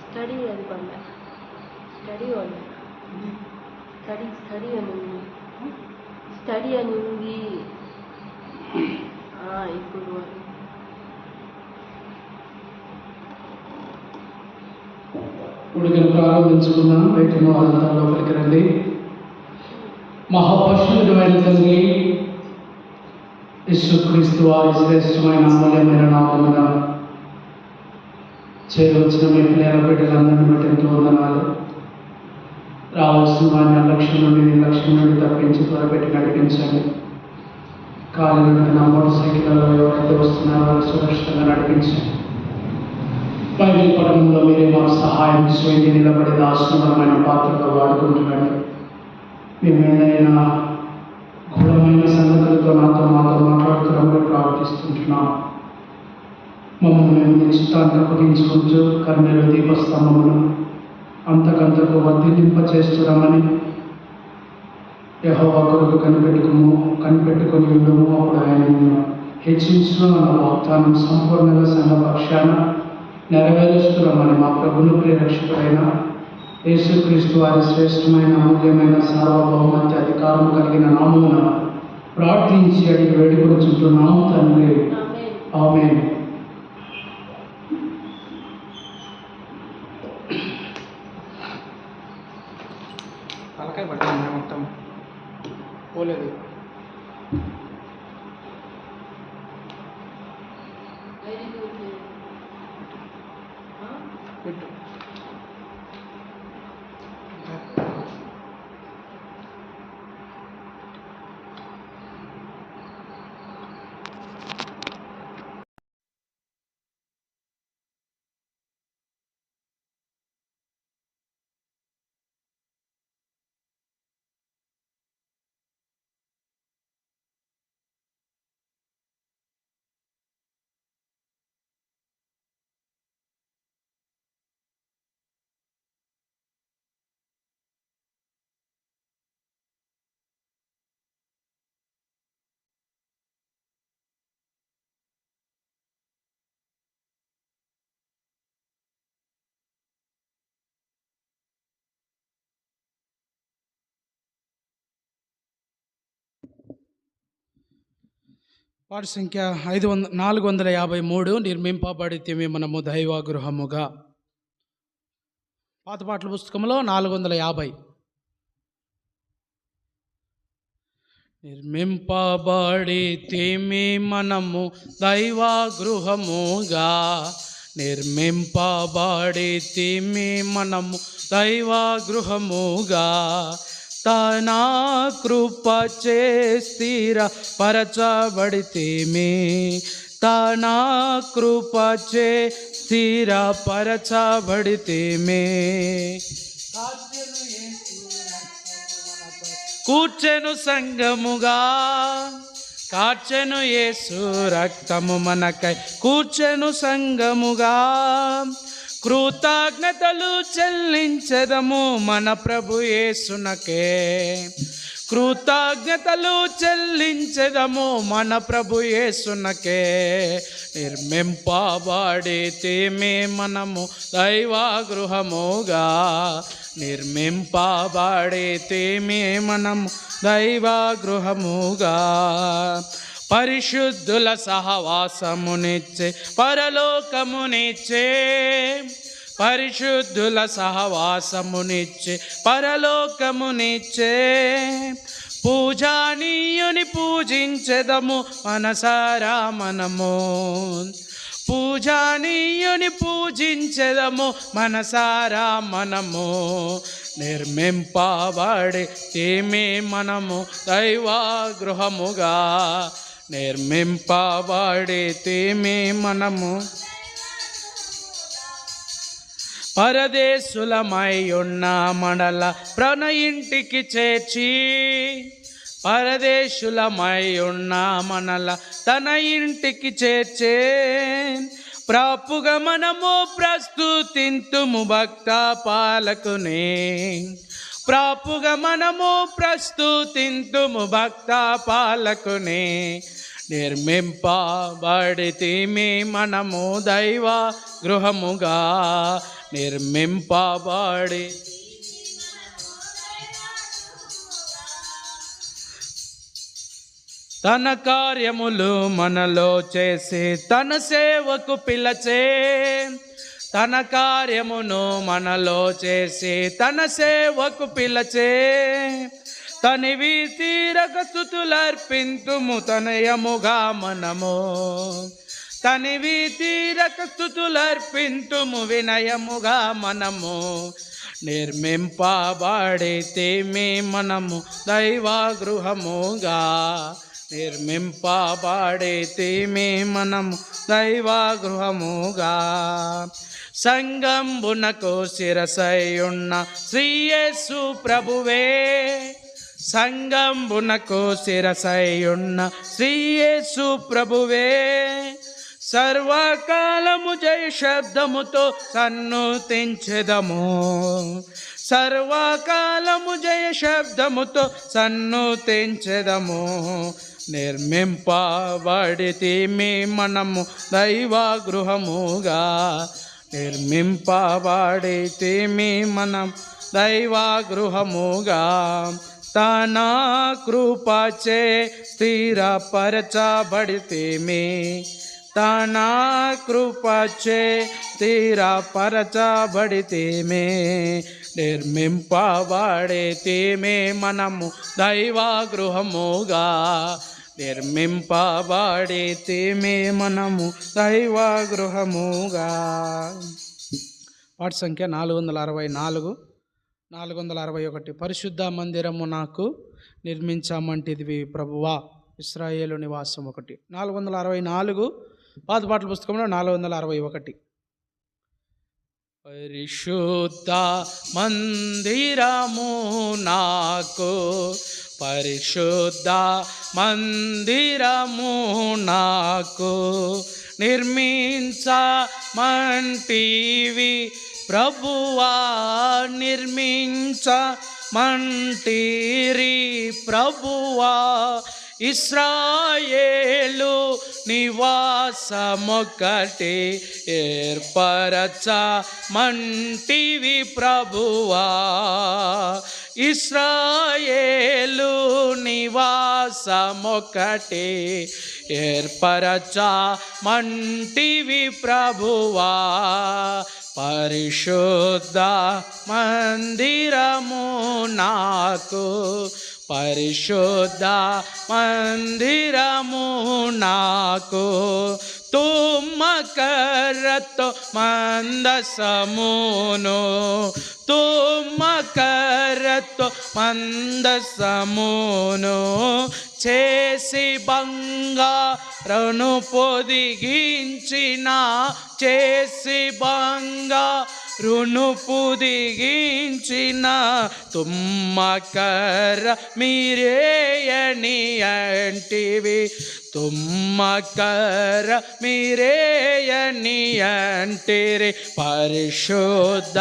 Study అది పండ study వాళ్ళు స్టడీ అని ఉంది, స్టడీ అని ఉంది ఇప్పుడు వాళ్ళు ఉడికిన ప్రారంభించుకున్నాం. బయటను వాళ్ళంతా లోపలికి రండి. మహాపరిశుద్ధమైన తండ్రి, యేసుక్రీస్తు వారి శ్రేష్టమైన అమూల్యమైన నామమున చేరవచ్చిన మీ ప్రేమ బిడ్డలందరినీ బట్టి ఎంతో వందనాలు. రావాల్సిన వారి నిర్లక్ష్యం నుండి నిర్లక్ష్యం నుండి తప్పించి త్వరపెట్టి నడిపించండి. కాలి నడిపిన మోటార్ సైకిళ్ళలో ఎవరైతే వస్తున్నారో వారు సురక్షితంగా నడిపించండి. బైబిల్ పఠనంలో మీరే మాకు సహాయం చేయండి. నిలబడి దాసుకరమైన పాత్రగా వాడుకుంటున్నాడు. మీ మేలైన గూఢమైన సంగతులతో మాతో మాట్లాడుతున్నప్పుడు ప్రార్థిస్తుంటున్నాం. మమ్మల్ని మేము మీ చిత్తానికి అప్పగించుకుంటూ కర్ణుల దీపస్తంభమును అంతకంతకు వర్ధిల్లింపచేస్తున్నామని యెహోవా కొరకు కనిపెట్టుకొని ఉండము. అప్పుడు ఆయన హెచ్చించును అన్న వాగ్దానం సంపూర్ణంగా సంఘపక్షాన నెరవేరుస్తున్నామని మా ప్రభుని ప్రియరక్షకుడైన యేసుక్రీస్తు వారి శ్రేష్టమైన అమూల్యమైన సార్వభౌమత్య అధికారం కలిగిన నామమున ప్రార్థించి అడిగి వేడుకొనుచుంటున్నాము తండ్రి. ఆమేన్. తలకాయ పట్టింది మొత్తం పోలేదు. పెట్టు. పాట సంఖ్య 453. నిర్మింపబడితిమి మనము దైవ గృహముగా. పాత పాటల పుస్తకంలో 450. నిర్మింపబడితిమి మనము దైవ గృహముగా, నిర్మింపబడితిమి మనము దైవ గృహముగా, తన కృపచే స్థిర పరచబడితిమి, తన కృపచే స్థిర పరచబడితిమి. కూర్చెను సంగముగా, కార్చెను యేసు రక్తము మనకై కూర్చెను సంగముగా, కృతజ్ఞతలు చెల్లించెదము మన ప్రభు యేసునకే, కృతజ్ఞతలు చెల్లించెదము మన ప్రభు యేసునకే. నిర్మింపబడితిమి మనము దైవ గృహముగా, నిర్మింపబడితిమి మనము దైవ గృహముగా, పరిశుద్ధుల సహవాసమునిచ్చే పరలోకమునిచ్చే, పరిశుద్ధుల సహవాసమునిచ్చే పరలోకమునిచ్చే, పూజనీయుని పూజించెదము మనసారా మనము, పూజనీయుని పూజించెదము మనసారా మనము. నిర్మింపబడితిమి మనము దైవ గృహముగా, నిర్మింపబడితిమి మనము పరదేశులమై ఉన్న మనల ప్రణ ఇంటికి చేర్చి, పరదేశులమై ఉన్న మనల తన ఇంటికి చేర్చే, ప్రాపుగా మనము ప్రస్తుతింతుము భక్త పాలకుని, ప్రాపుగా మనము ప్రస్తుతింతుము భక్త పాలకుని. నిర్మింపబడితిమి మనము దైవ గృహముగా. నిర్మింపబడి తన కార్యములు మనలో చేసి తన సేవకు పిలచే. తన కార్యమును మనలో చేసి తన సేవకు పిలచే. తనివి తీరక స్తుతులర్పింతుము తనయముగా మనము. తనివి తీరక స్తుతులర్పింతుము వినయముగా మనము. నిర్మింపబడితిమి మనము దైవ గృహముగా. నిర్మింపబడితిమి మనము దైవ గృహముగా. సంగంబునకు శిరసయ్యున్న శ్రీ యేసు ప్రభువే. సంగంబునకు శిరసయ్యున్న శ్రీ యేసు ప్రభువే. సర్వకాలము జయ శబ్దముతో సన్నుతించెదము. సర్వకాలము జయ శబ్దముతో సన్నుతించెదము. నిర్మింపబడితిమి మనము దైవ గృహముగా. నిర్మింపబడితిమి మనం దైవ గృహముగా. తన కృపచే స్థిరపరచబడితిమి. తన కృపచే స్థిరపరచబడితిమి. నిర్మింపబడితిమి మనము దైవ గృహముగా. నిర్మింపబడితిమి మనము దైవ గృహముగా. పాట సంఖ్య 464, 461. పరిశుద్ధ మందిరము నాకు నిర్మించమంటిదివి ప్రభువా ఇశ్రాయేలు నివాసం. 1 464 పాతపాటల పుస్తకంలో 461. పరిశుద్ధ మందిరము నాకు. పరిశుద్ధ మందిరము నాకు నిర్మించమంటివి ప్రభువా. నిర్మించమంటిరి ప్రభువా. ఇశ్రాయేలు నివాసమొకటి ఏర్పరచమంటివి ప్రభువా. ఇశ్రాయేలు నివాసమొకటి ఏర్పరచమంటివి ప్రభువా. పరిశుద్ధ మందిరము నాకు. పరిశుద్ధ మందిరము నాకు. తుమ్మకర్రతో మందసమును. తుమ్మకర్రతో మందసమును చేసి బంగారును పొదిగించిన. చేసి బంగారును పొదిగించిన. తుమ్మకర్ర మీరేయని అంటివి. తుమ్మకర్ర మీరేయని అంటిరి. పరిశుద్ధ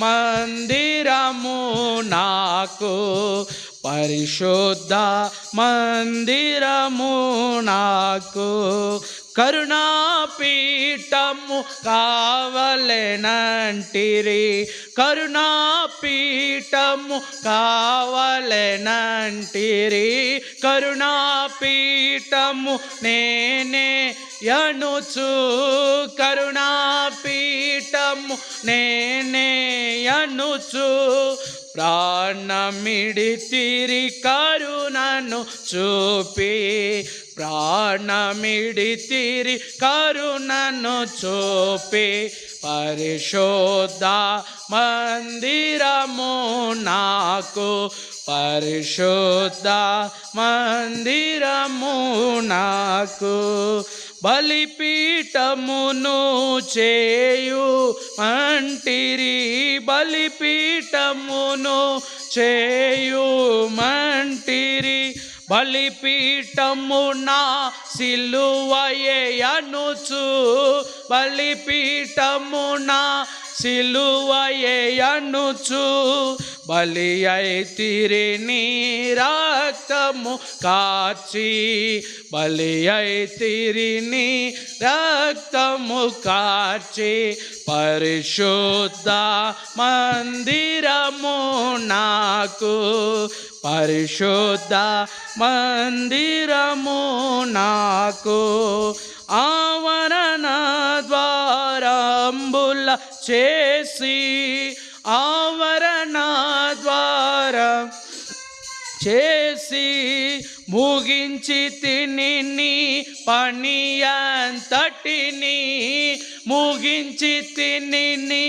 మందిరము నాకు. పరిశుద్ధ మందిరము నాకు. కరుణాపీఠము కావలెనంటిరి. కరుణాపీఠము కావలెనంటిరి. కరుణాపీఠము నేనే యనుచు. కరుణాపీఠము నేనే యనుచు. ప్రాణమిడితిరి కరుణను చూపి. ప్రాణమిడితిరి కరుణను చూపి. పరిశుద్ధ మందిరము నాకు. పరిశుద్ధ మందిరము నాకు. బలిపీఠమును చేయుమంటిరి. బలిపీఠమును చేయుమంటిరి. బలిపీఠమున సిలువయే అనుచు. బలిపీఠమున సిలువయే అనుచు. బలి అయితిరి నీ రక్తము కార్చి, బలి అయితిరి నీ రక్తము కార్చి, పరిశుద్ధ మందిరము నాకు, పరిశుద్ధ మందిరము నాకు, ఆవరణ ద్వారంబుల చేసి, ఆవరణ ద్వారం చేసి, ముగించి తిని నీ పని అంతటిని, ముగించి తిని నీ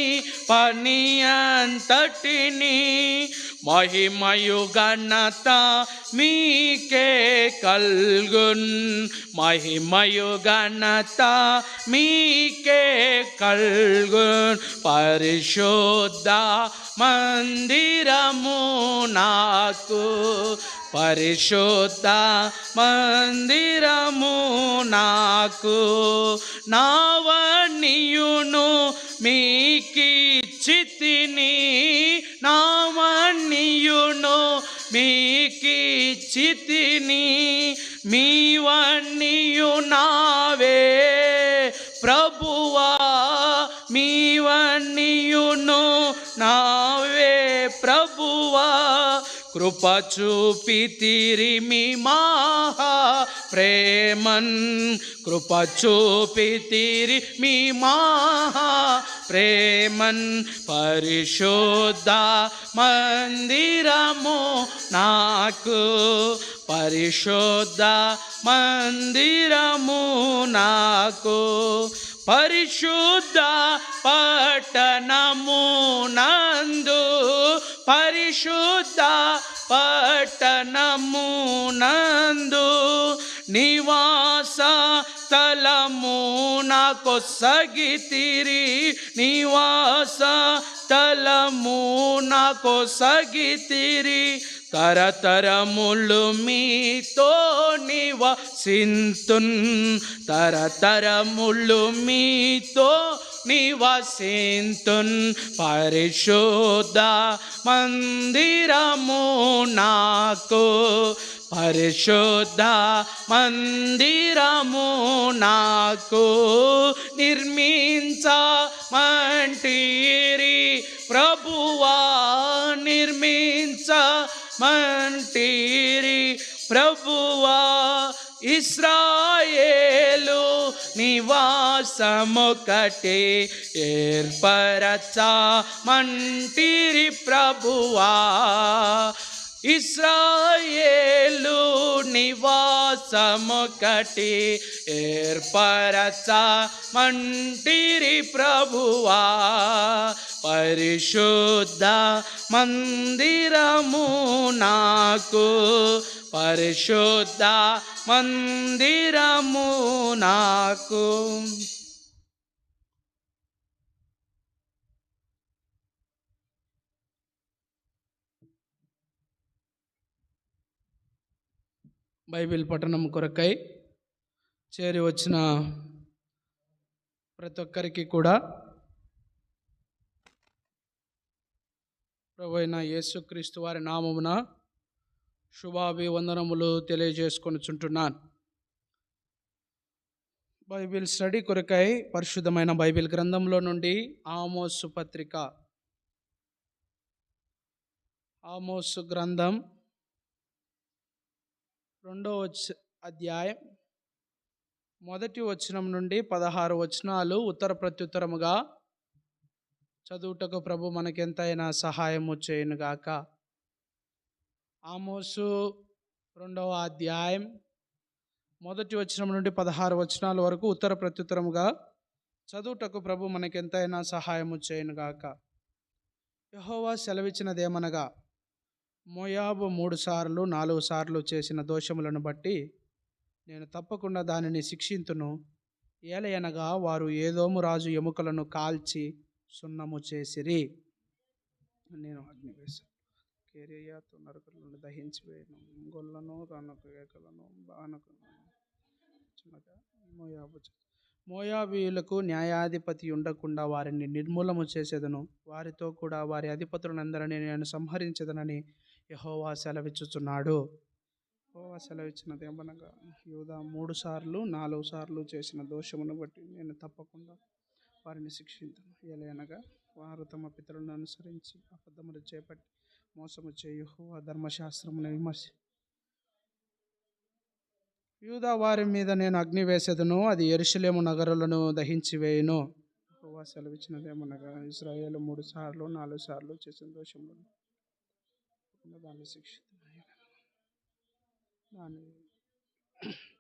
పని అంతటిని, మహిమయు ఘనత మీకే కల్గున్, మహిమయు ఘనత మీకే కల్గున్, పరిశుద్ధ మందిరము నాకు, పరిశుద్ధ మందిరము నాకు, నావన్నీయును మీకిచ్చితిని, నావన్నీయును మీకిచ్చితిని, మీవన్నీయు నావే ప్రభువా, మీవన్నీయును నావే ప్రభువా, కృప చూపితిరి మీ మహా ప్రేమన్, కృప చూపితిరి మీ మహా ప్రేమన్, పరిశుద్ధ మందిరము నాకు, పరిశుద్ధ మందిరము నాకు, పరిశుద్ధ పట్టణము నందు, పరిశుద్ధ పట్టణము నందు, నివాస స్థలము నాకు సగితిరి, నివాస స్థలము నాకు సగితిరి, తరతరములు మీతో నివసింతున్, తరతరములు మీతో నివసింతున్, పరిశుద్ధ మందిరము నాకు, పరిశుద్ధ మందిరము నాకు, నిర్మించమంటిరి ప్రభువా, నిర్మించమంటిరి ప్రభువా, ఇశ్రాయేలు నివాసమొకటి ఏర్పరచమంటిరి ప్రభువా, ఇశ్రాయేలు నివాసమొకటి ఏర్పరచమంటిరి ప్రభువా, పరిశుద్ధ మందిరము నాకు, పరిశుద్ధ మందిరము నాకు. బైబిల్ పఠనం కొరకై చేరి వచ్చిన ప్రతి ఒక్కరికి కూడా ప్రభువైన యేసుక్రీస్తు వారి నామమున శుభాభివందనములు తెలియజేసుకొనుచుంటున్నాను. బైబిల్ స్టడీ కొరకై పరిశుద్ధమైన బైబిల్ గ్రంథంలో నుండి ఆమోసు పత్రిక, ఆమోసు గ్రంథం 2వ అధ్యాయం 1వ వచనం నుండి 16 వచనాలు ఉత్తర ప్రత్యుత్తరముగా చదువుటకు ప్రభు మనకెంతైనా సహాయము చేయునుగాక. ఆమోసు 2వ అధ్యాయం 1వ వచనం నుండి 16 వచనాల వరకు ఉత్తర ప్రత్యుత్తరముగా చదువుటకు ప్రభు మనకెంతైనా సహాయము చేయునుగాక. యెహోవా సెలవిచ్చినదేమనగా, మోయాబు 3 సార్లు 4 సార్లు చేసిన దోషములను బట్టి నేను తప్పకుండా దానిని శిక్షింతును. ఏలయనగా వారు ఏదోము రాజు ఎముకలను కాల్చి సున్నము చేసిరి. నేను అగ్ని వేశాను, కేరియతు నరకులను దహించి వేయను, గొల్లను రనకు ఏకలను బానకు మోయాబు మోయాబీయులకు న్యాయాధిపతి ఉండకుండా వారిని నిర్మూలము చేసేదను, వారితో కూడా వారి అధిపతులందరినీ నేను సంహరించదనని యెహోవా సెలవిచ్చుచున్నాడు. యెహోవా సెలవిచ్చినది ఏమనగా, యూదా 3 సార్లు 4 సార్లు చేసిన దోషమును బట్టి నేను తప్పకుండా వారిని శిక్షించను. ఎలయనగా వారు తమ పితరులను అనుసరించి అబద్ధములు చేపట్టి మోసము చేయు యెహోవా ధర్మశాస్త్రమును యూదా వారి మీద నేను అగ్ని వేసేదను, అది యెరూషలేము నగరులను దహించి వేయును. యెహోవా సెలవిచ్చినదేమనగా, ఇశ్రాయేలు 3 సార్లు 4 సార్లు చేసిన దోషములను దాన్ని దాన్ని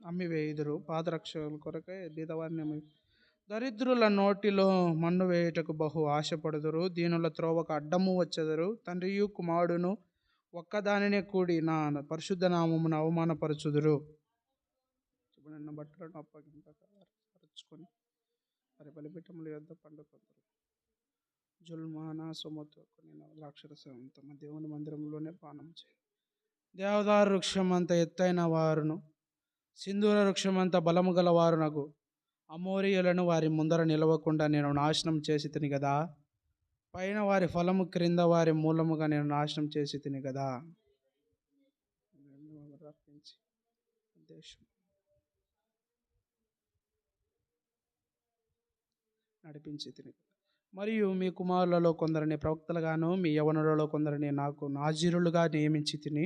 అమ్మివేయుదురు. పాదరక్షల కొరకై బీదవారిని దరిద్రుల నోటిలో మన్ను వేయుటకు బహు ఆశపడుదురు. దీనుల త్రోవకు అడ్డము వచ్చెదరు. తండ్రియు కుమారుడును ఒక్కదానినే కూడి నా పరిశుద్ధ నామమును అవమానపరచుదురు. నిన్న బట్టలను అప్పగింపరుచుకొని వారి బలిపీఠముల యొద్ద పండుకొందురు. జుల్మానా సొమ్ముతో కొనిన ద్రాక్షరసం తమ దేవుని మందిరంలోనే పానం చేయి. దేవదారు వృక్షమంత ఎత్తైన వారును సింధూర వృక్షమంత బలము గల వారునగు అమోరీయులను వారి ముందర నిలవకుండా నేను నాశనం చేసి తిని కదా, పైన వారి ఫలము క్రింద వారి మూలముగా నేను నాశనం చేసి తిని కదా. నడిపించి తిని మరియు మీ కుమారులలో కొందరిని ప్రవక్తలుగాను మీ యవనులలో కొందరిని నాకు నాజీరులుగా నియమించి తిని.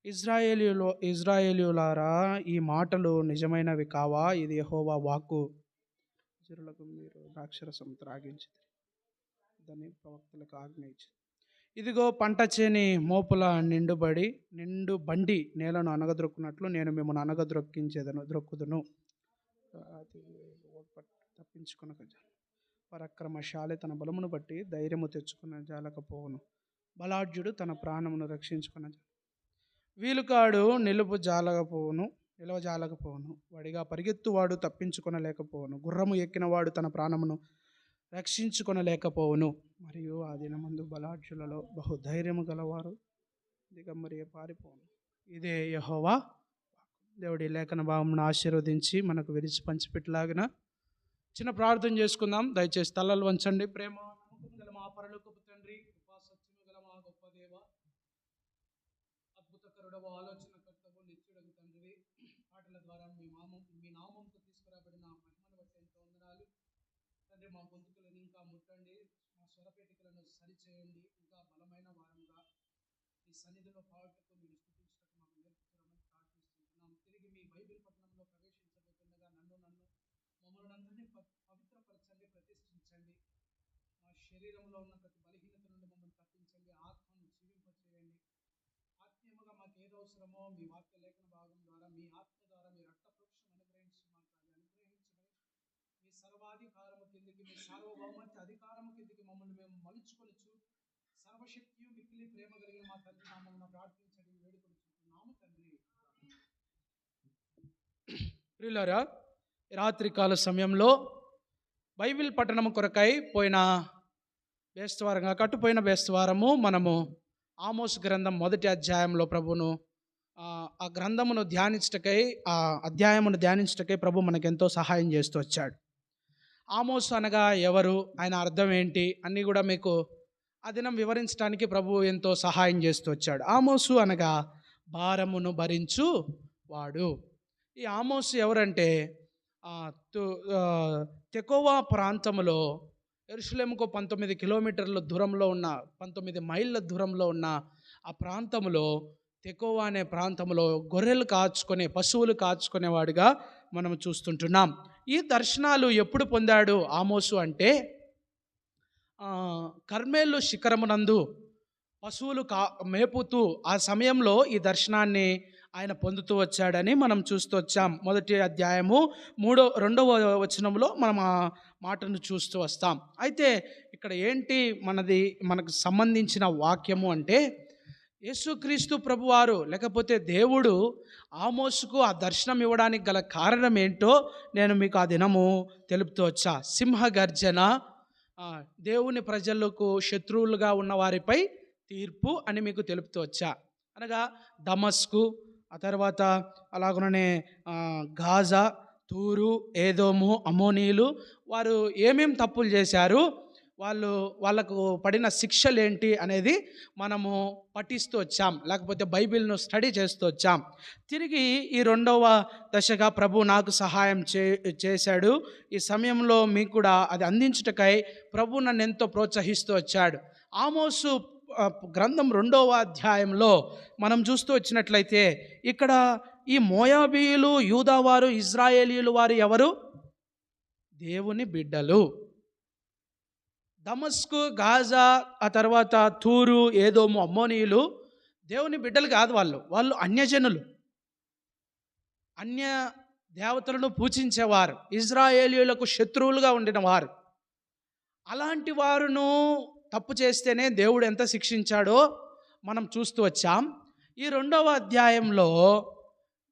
ఇజ్రాయేలీయులారా, ఈ మాటలు నిజమైనవి కావా? ఇది యెహోవా వాక్కు. నాజీరులకు మీరు ద్రాక్షరసం త్రాగించి దాన్ని ప్రవక్తలకు ఆజ్ఞయించి, ఇదిగో పంట చేని మోపుల నిండు బండి నేలను అనగద్రొక్కున్నట్లు నేను మిమ్మల్ని ద్రొక్కుదును. తప్పించుకునక పరాక్రమశాలి తన బలమును బట్టి ధైర్యము తెచ్చుకున్న జాలకపోవును. బలాఢ్యుడు తన ప్రాణమును రక్షించుకున్న వీలుకాడు నిలవజాలకపోవును. వాడిగా పరిగెత్తువాడు తప్పించుకొనలేకపోవును. గుర్రము ఎక్కినవాడు తన ప్రాణమును రక్షించుకొనలేకపోవును. మరియు ఆ దినమందు బలాఢ్యులలో బహు ధైర్యము గలవారు దిగంబరి పారిపోవును. ఇదే యెహోవా. దేవుడి లేఖన భావమును ఆశీర్వదించి మనకు విరిచి పంచిపెట్టలాగిన చిన్న ప్రార్థన చేసుకుందాం. దయచేసి తలలు వంచండి. ప్రేమ నమ్మకం గల మా పరలోకపు తండ్రి, కృపా సత్యము గల మా గొప్ప దేవ, అద్భుతకరుడవు, ఆలోచనకర్తవు, నిత్యుడగు తండ్రి, పాటల ద్వారా మీ నామంతో తీసుకురాబడిన మహిమను బట్టి ఎంతో వందనాలు తండ్రి. మా గొంతుకులను ఇంకా ముట్టండి, మా స్వరపేటికలను సరిచేయండి. ఇంకా బలమైన వారముగా ఈ సన్నిధిలో పాటుకు మీరు స్థుతించటకు మాకు నేర్పుతారని ప్రార్థిస్తున్నాం. తిరిగి మీ బైబిల్ పట్టణంలో ప్రవేశించబోతుండగా మమ్మల్ని అందరినీ పవిత్రపరచండి, ప్రతిష్ఠించండి. మా శరీరంలో ఉన్న ప్రతి బలహీనత నుండి మమ్మల్ని తప్పించండి, ఆత్మను జీవింపచేయండి. ఆత్మీయముగా మాకు ఏది అవసరమో మీ వాక్య లేఖన భాగం ద్వారా, మీ ఆత్మ ద్వారా మీ రక్తప్రోక్షం అనుగ్రహించి మాకు అది అనుగ్రహించమని, మీ సర్వాధికారము కిందికి, మీ సార్వభౌమత్వ అధికారము కిందికి మమ్మల్ని మేము మలుచుకొనుచు సర్వశక్తియు మిక్కిలి ప్రేమ కలిగిన మా తండ్రి నామమున ప్రార్థించండి, వేడుకొనుచున్నాము తండ్రి. ప్రియులారా, రాత్రికాల సమయంలో బైబిల్ పఠనం కొరకై కట్టుపోయిన బేస్తవారము మనము ఆమోస్ గ్రంథం 1వ అధ్యాయంలో ప్రభును ఆ గ్రంథమును ధ్యానించటకై, ఆ అధ్యాయమును ధ్యానించటకై ప్రభు మనకెంతో సహాయం చేస్తూ వచ్చాడు. ఆమోస్ అనగా ఎవరు, ఆయన అర్థం ఏంటి అన్నీ కూడా మీకు ఆ దినం వివరించడానికి ప్రభు ఎంతో సహాయం చేస్తూ వచ్చాడు. ఆమోసు అనగా భారమును భరించు వాడు. ఈ ఆమోసు ఎవరంటే, తెకోవా ప్రాంతంలో యెరూషలేముకు 19 కిలోమీటర్ల దూరంలో ఉన్న 19 మైళ్ళ దూరంలో ఉన్న ఆ ప్రాంతంలో, తెకోవా అనే ప్రాంతంలో పశువులు కాచుకునేవాడిగా మనం చూస్తుంటున్నాం. ఈ దర్శనాలు ఎప్పుడు పొందాడు ఆమోసు అంటే, కర్మెలు శిఖరమునందు పశువులు మేపుతూ ఆ సమయంలో ఈ దర్శనాన్ని ఆయన పొందుతూ వచ్చాడని మనం చూస్తూ వచ్చాం. 1వ అధ్యాయము 2వ వచనంలో మనం ఆ మాటను చూస్తూ వస్తాం. అయితే ఇక్కడ ఏంటి మనకు సంబంధించిన వాక్యము అంటే, యేసుక్రీస్తు ప్రభువారు లేకపోతే దేవుడు ఆమోసుకు ఆ దర్శనం ఇవ్వడానికి గల కారణం ఏంటో నేను మీకు ఆ దినము తెలుపుతూ వచ్చా. సింహగర్జన, దేవుని ప్రజలకు శత్రువులుగా ఉన్న వారిపై తీర్పు అని మీకు తెలుపుతూ వచ్చా. అనగా దమస్కు, ఆ తర్వాత అలాగనే గాజా, తూరు, ఏదోము, అమోనీయులు వారు ఏమేం తప్పులు చేశారు, వాళ్ళకు పడిన శిక్షలు ఏంటి అనేది మనము పఠిస్తూ వచ్చాం, లేకపోతే బైబిల్ను స్టడీ చేస్తూ వచ్చాం. తిరిగి ఈ 2వ దశగా ప్రభు నాకు సహాయం చేశాడు. ఈ సమయంలో మీకు కూడా అది అందించుటకై ప్రభు నన్ను ఎంతో ప్రోత్సహిస్తూ వచ్చాడు. ఆమోసు గ్రంథం 2వ అధ్యాయంలో మనం చూస్తూ వచ్చినట్లయితే ఇక్కడ ఈ మోయాబీయులు, యూదావారు, ఇజ్రాయేలీయులు వారు ఎవరు? దేవుని బిడ్డలు. దమస్కు, గాజా, ఆ తర్వాత తూరు, ఏదోము, అమ్మోనీయులు దేవుని బిడ్డలు కాదు. వాళ్ళు అన్యజనులు, అన్య దేవతలను పూజించేవారు, ఇజ్రాయేలీయులకు శత్రువులుగా ఉండిన వారు. అలాంటి వారును తప్పు చేస్తేనే దేవుడు ఎంత శిక్షించాడో మనం చూస్తూ వచ్చాం. ఈ 2వ అధ్యాయంలో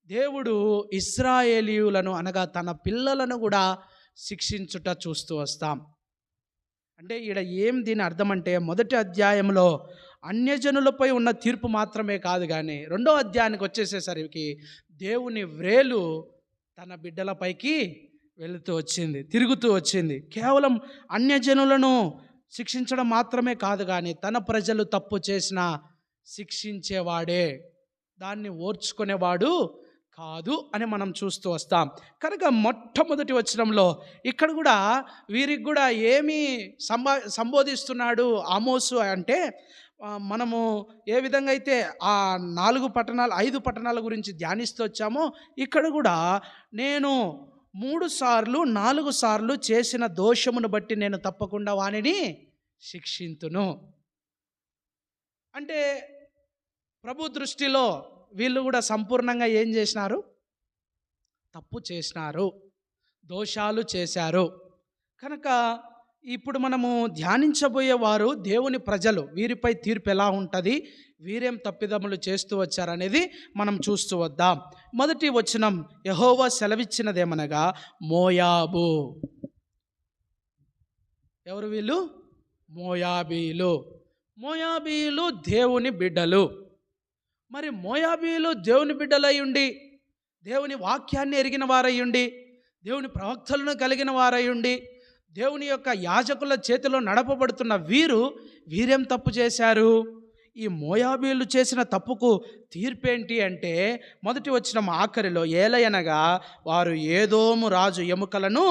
దేవుడు ఇశ్రాయేలీయులను అనగా తన పిల్లలను కూడా శిక్షించుట చూస్తూ వస్తాం. అంటే ఈడ దీని అర్థం అంటే, మొదటి అధ్యాయంలో అన్యజనులపై ఉన్న తీర్పు మాత్రమే కాదు, కానీ 2వ అధ్యాయానికి వచ్చేసేసరికి దేవుని వ్రేలు తన బిడ్డలపైకి వెళుతూ వచ్చింది, తిరుగుతూ వచ్చింది. కేవలం అన్యజనులను శిక్షించడం మాత్రమే కాదు, కానీ తన ప్రజలు తప్పు చేసినా శిక్షించేవాడే, దాన్ని ఓర్చుకునేవాడు కాదు అని మనం చూస్తూ వస్తాం. కనుక మొట్టమొదటి వచనంలో ఇక్కడ కూడా వీరికి కూడా ఏమి సంబోధిస్తున్నాడు ఆమోసు అంటే, మనము ఏ విధంగా అయితే ఆ 5 పట్టణాల గురించి ధ్యానిస్తూ వచ్చామో, ఇక్కడ కూడా నేను 3 సార్లు 4 సార్లు చేసిన దోషమును బట్టి నేను తప్పకుండా వానిని శిక్షింతును. అంటే ప్రభు దృష్టిలో వీళ్ళు కూడా సంపూర్ణంగా ఏం చేసినారు? తప్పు చేసినారు, దోషాలు చేశారు. కనుక ఇప్పుడు మనము ధ్యానించబోయేవారు దేవుని ప్రజలు, వీరిపై తీర్పు ఎలా ఉంటుంది, వీరేం తప్పిదములు చేస్తూ వచ్చారనేది మనం చూస్తూ వద్దాం. మొదటి వచనం, యెహోవా సెలవిచ్చినదేమనగా మోయాబు. ఎవరు వీళ్ళు? మోయాబీలు. మోయాబీలు దేవుని బిడ్డలు. మరి మోయాబీలు దేవుని బిడ్డలై ఉండి, దేవుని వాక్యాన్ని ఎరిగిన వారై ఉండి, దేవుని ప్రవక్తలను కలిగిన వారై ఉండి, దేవుని యొక్క యాజకుల చేతిలో నడపబడుతున్న వీరేం తప్పు చేశారు? ఈ మోయాబీలు చేసిన తప్పుకు తీర్పేంటి అంటే, మొదటి వచనం ఆఖరిలో, ఏలయనగా వారు ఏదోము రాజు ఎముకలను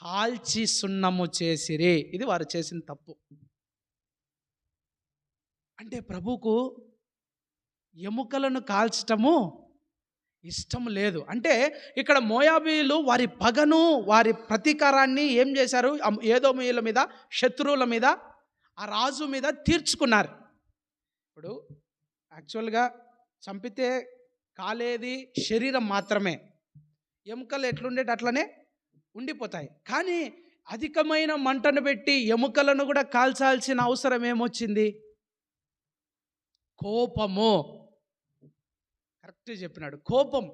కాల్చి సున్నము చేసిరి. ఇది వారు చేసిన తప్పు. అంటే ప్రభుకు ఎముకలను కాల్చటము ఇష్టం లేదు. అంటే ఇక్కడ మోయాబీలు వారి పగను, వారి ప్రతీకారాన్ని ఏం చేశారు? ఏదోమీయుల మీద, శత్రువుల మీద, ఆ రాజు మీద తీర్చుకున్నారు. ఇప్పుడు యాక్చువల్గా చంపితే కాలేది శరీరం మాత్రమే, ఎముకలు ఎట్లుండేటి అట్లనే ఉండిపోతాయి. కానీ అధికమైన మంటను పెట్టి ఎముకలను కూడా కాల్చాల్సిన అవసరం ఏమొచ్చింది? కోపము. కరెక్ట్ చెప్పినాడు, కోపం.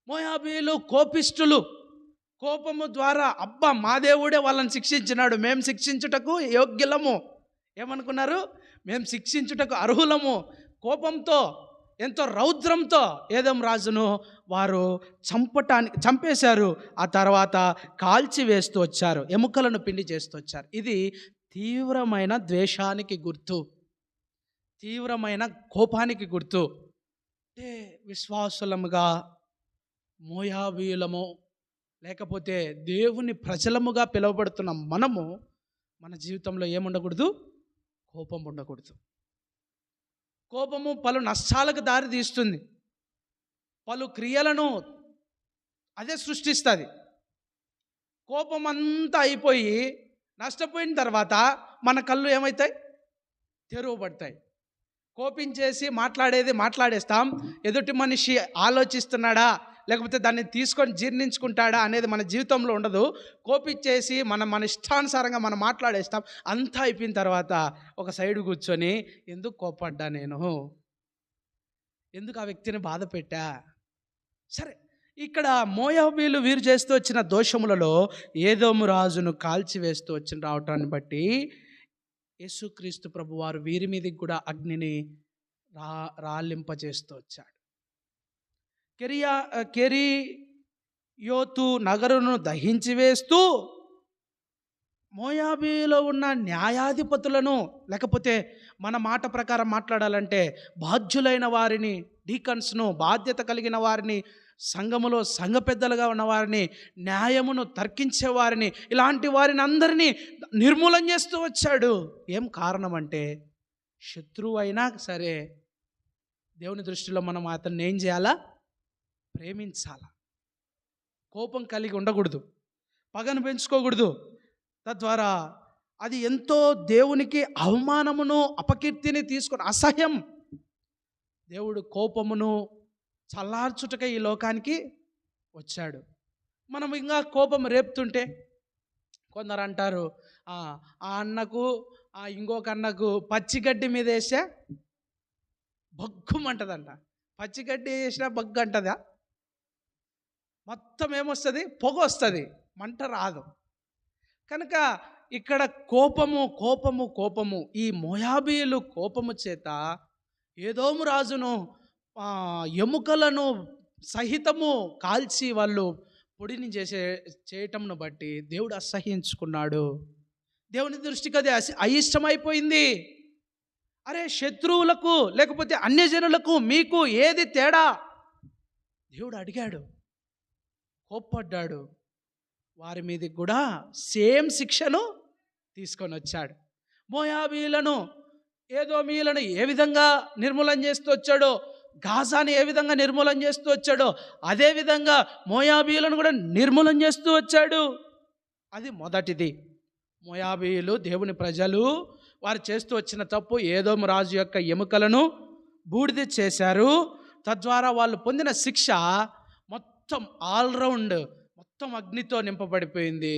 మోయాబీలు కోపిష్ఠులు. కోపము ద్వారా అబ్బా మా దేవుడే వాళ్ళని శిక్షించినాడు, మేము శిక్షించుటకు యోగ్యులము. ఏమనుకున్నారు? మేము శిక్షించుటకు అర్హులము. కోపంతో, ఎంతో రౌద్రంతో ఏదోం రాజును వారు చంపేశారు. ఆ తర్వాత కాల్చి వేస్తూ వచ్చారు, ఎముకలను పిండి చేస్తూ వచ్చారు. ఇది తీవ్రమైన ద్వేషానికి గుర్తు, తీవ్రమైన కోపానికి గుర్తు. అంటే విశ్వాసులముగా మోయాబీయులము, లేకపోతే దేవుని ప్రజలముగా పిలువబడుతున్న మనము మన జీవితంలో ఏముండకూడదు? కోపం ఉండకూడదు. కోపము పలు నష్టాలకు దారి తీస్తుంది, పలు క్రియలను అదే సృష్టిస్తుంది. కోపం అంతా అయిపోయి నష్టపోయిన తర్వాత మన కళ్ళు ఏమవుతాయి? తెరువబడతాయి. కోపించేసి మాట్లాడేస్తాం. ఎదుటి మనిషి ఆలోచిస్తున్నాడా, లేకపోతే దాన్ని తీసుకొని జీర్ణించుకుంటాడా అనేది మన జీవితంలో ఉండదు. కోపించేసి మన ఇష్టానుసారంగా మనం మాట్లాడేస్తాం. అంతా అయిపోయిన తర్వాత ఒక సైడ్ కూర్చొని, ఎందుకు కోపడ్డా నేను, ఎందుకు ఆ వ్యక్తిని బాధ పెట్టా? సరే, ఇక్కడ మోయాబీలు వీరు చేస్తూ వచ్చిన దోషములలో ఏదోము రాజును కాల్చివేస్తూ వచ్చిన రావటాన్ని బట్టి యేసుక్రీస్తు ప్రభువారు వీరి మీదకి కూడా అగ్నిని రాలింపజేస్తూ వచ్చాడు. యోతు నగరును దహించి వేస్తూ మోయాబీలో ఉన్న న్యాయాధిపతులను, లేకపోతే మన మాట ప్రకారం మాట్లాడాలంటే బాధ్యులైన వారిని, డీకన్స్ను, బాధ్యత కలిగిన వారిని, సంఘములో సంఘ పెద్దలుగా ఉన్న వారిని, న్యాయమును తర్కించే వారిని, ఇలాంటి వారిని అందరినీ నిర్మూలన చేస్తూ వచ్చాడు. ఏం కారణం అంటే శత్రువు అయినా సరే దేవుని దృష్టిలో మనం అతన్ని ఏం చేయాలా? ప్రేమించాలా. కోపం కలిగి ఉండకూడదు, పగను పెంచుకోకూడదు. తద్వారా అది ఎంతో దేవునికి అవమానమును, అపకీర్తిని తీసుకొని అసహ్యం. దేవుడు కోపమును చల్లార్చుటకై ఈ లోకానికి వచ్చాడు. మనం ఇంకా కోపం రేపుతుంటే కొందరు అంటారు, ఆ అన్నకు ఇంకొక అన్నకు పచ్చిగడ్డి మీద వేస్తే బగ్గుమంటదంట. పచ్చిగడ్డి వేసినా బగ్గు అంటదా? మొత్తం ఏమొస్తుంది? పొగ వస్తుంది, మంట రాదు. కనుక ఇక్కడ కోపము కోపము కోపము. ఈ మోయాబీయులు కోపము చేత ఏదోము రాజును ఎముకలను సహితము కాల్చి వాళ్ళు పొడిని చేయటంను బట్టి దేవుడు అసహ్యించుకున్నాడు. దేవుని దృష్టికి అది అయిష్టమైపోయింది. అరే, శత్రువులకు లేకపోతే అన్యజనులకు మీకు ఏది తేడా? దేవుడు అడిగాడు, కోప్పడ్డాడు. వారి మీదకి కూడా సేమ్ శిక్షను తీసుకొని వచ్చాడు. మోయాబీలను, ఏదోమీయులను ఏ విధంగా నిర్మూలన చేస్తూ వచ్చాడో, గాజాని ఏ విధంగా నిర్మూలన చేస్తూ వచ్చాడో, అదేవిధంగా మోయాబీయులను కూడా నిర్మూలన చేస్తూ వచ్చాడు. అది మొదటిది. మోయాబీయులు దేవుని ప్రజలు, వారు చేస్తూ వచ్చిన తప్పు ఏదోము రాజు యొక్క ఎముకలను బూడిద చేశారు. తద్వారా వాళ్ళు పొందిన శిక్ష మొత్తం ఆల్రౌండ్ మొత్తం అగ్నితో నింపబడిపోయింది.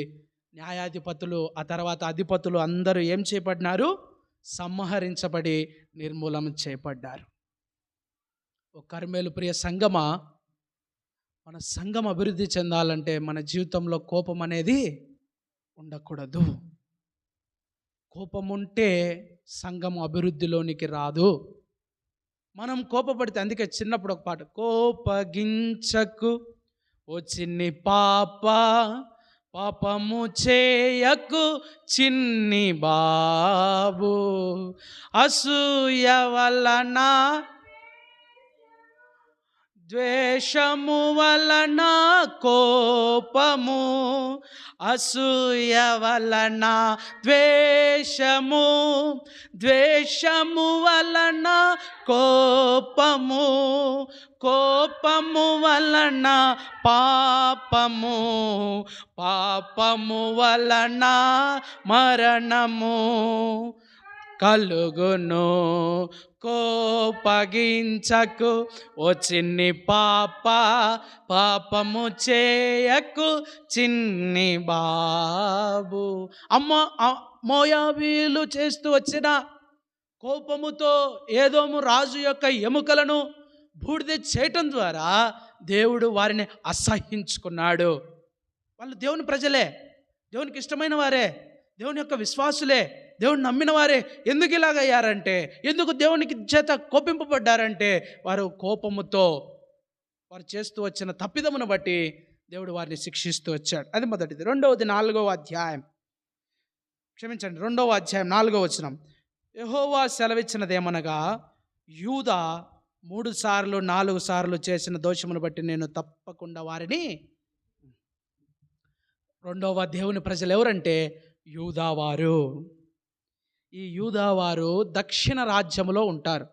న్యాయాధిపతులు, ఆ తర్వాత అధిపతులు అందరూ ఏం చేయబడినారు? సంహరించబడి నిర్మూలన చేయబడ్డారు. ఓ కర్మేలు ప్రియ సంఘమా, మన సంఘం అభివృద్ధి చెందాలంటే మన జీవితంలో కోపం అనేది ఉండకూడదు. కోపం ఉంటే సంఘం అభివృద్ధిలోనికి రాదు. మనం కోపపడితే, అందుకే చిన్నప్పుడు ఒక పాట, కోపగించకు ఓ చిన్ని పాప, పాపము చేయకు చిన్ని బాబు, అసూయ వలన ద్వేషము వలన కోపము, అసూయ వలన ద్వేషము, ద్వేషము వలన కోపము, కోపము వలన పాపము, పాపము వలన మరణము కలుగును. కోపగించకు ఓ చిన్ని పాప, పాపము చేయకు చిన్ని బాబు. మోయాబీలు చేస్తూ వచ్చిన కోపముతో ఏదోము రాజు యొక్క ఎముకలను బూడిద చేయటం ద్వారా దేవుడు వారిని అసహ్యించుకున్నాడు. వాళ్ళు దేవుని ప్రజలే, దేవునికి ఇష్టమైన వారే, దేవుని యొక్క విశ్వాసులే, దేవుని నమ్మిన వారే. ఎందుకు ఇలాగయ్యారంటే, ఎందుకు దేవునికి చేత కోపింపబడ్డారంటే, వారు కోపముతో వారు చేస్తూ వచ్చిన తప్పిదమును బట్టి దేవుడు వారిని శిక్షిస్తూ వచ్చాడు. అది మొదటిది. రెండవది 4వ అధ్యాయం, క్షమించండి, 2వ అధ్యాయం 4వ వచనం. యెహోవా సెలవిచ్చినదేమనగా, యూదా 3 సార్లు 4 సార్లు చేసిన దోషమును బట్టి నేను తప్పకుండా వారిని. రెండవ దేవుని ప్రజలు ఎవరంటే యూదావారు. ఈ యూదావారు దక్షిణ రాజ్యములో ఉంటారు.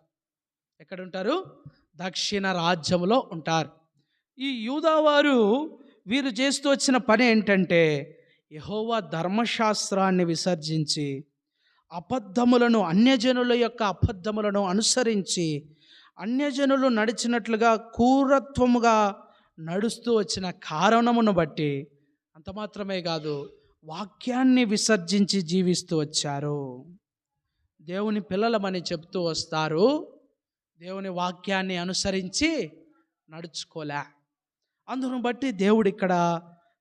ఎక్కడ ఉంటారు? దక్షిణ రాజ్యములో ఉంటారు. ఈ యూదావారు వీరు చేస్తూ వచ్చిన పని ఏంటంటే, యెహోవా ధర్మశాస్త్రాన్ని విసర్జించి అబద్ధములను, అన్యజనుల యొక్క అబద్ధములను అనుసరించి అన్యజనులు నడిచినట్లుగా క్రూరత్వముగా నడుస్తూ వచ్చిన కారణమును బట్టి, అంత మాత్రమే కాదు, వాక్యాన్ని విసర్జించి జీవిస్తూ వచ్చారు. దేవుని పిల్లలమని చెప్తూ వస్తారు, దేవుని వాక్యాన్ని అనుసరించి నడుచుకోలే. అందును బట్టి దేవుడు ఇక్కడ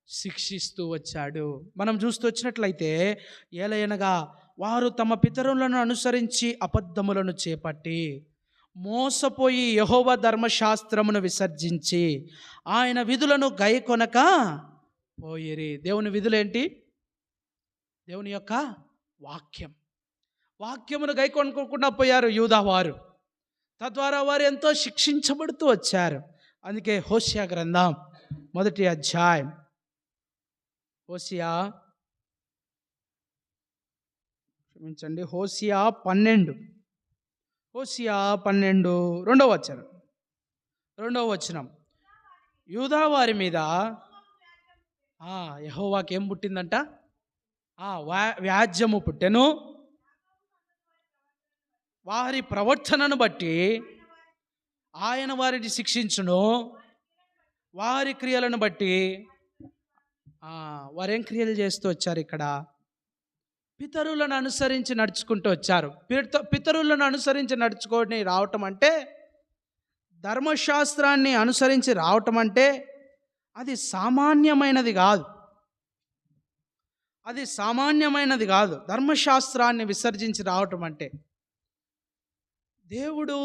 శిక్షిస్తూ వచ్చాడు. మనం చూస్తూ వచ్చినట్లయితే, ఏలయనగా వారు తమ పితరులను అనుసరించి అబద్ధములను చేపట్టి మోసపోయి యెహోవా ధర్మశాస్త్రమును విసర్జించి ఆయన విధులను గైకొనక పోయిరి. దేవుని విధులేంటి? దేవుని యొక్క వాక్యమును గైకొనుకోకుండా పోయారు యూదా వారు. తద్వారా వారు ఎంతో శిక్షించబడుతూ వచ్చారు. అందుకే హోషియా గ్రంథం 1వ అధ్యాయం, హోషియా 12, హోషియా 12 రెండవ వచనం. యూదా వారి మీద యెహోవాకి ఏం పుట్టిందంట? వ్యాజ్యము పుట్టెను. వారి ప్రవర్తనను బట్టి ఆయన వారిని శిక్షించును. వారి క్రియలను బట్టి వారేం క్రియలు చేస్తూ వచ్చారు? ఇక్కడ పితరులను అనుసరించి నడుచుకుంటూ వచ్చారు. పితరులను అనుసరించి నడుచుకొని రావటం అంటే, ధర్మశాస్త్రాన్ని అనుసరించి రావటం అంటే అది సామాన్యమైనది కాదు. ధర్మశాస్త్రాన్ని విసర్జించి రావటం అంటే, దేవుడు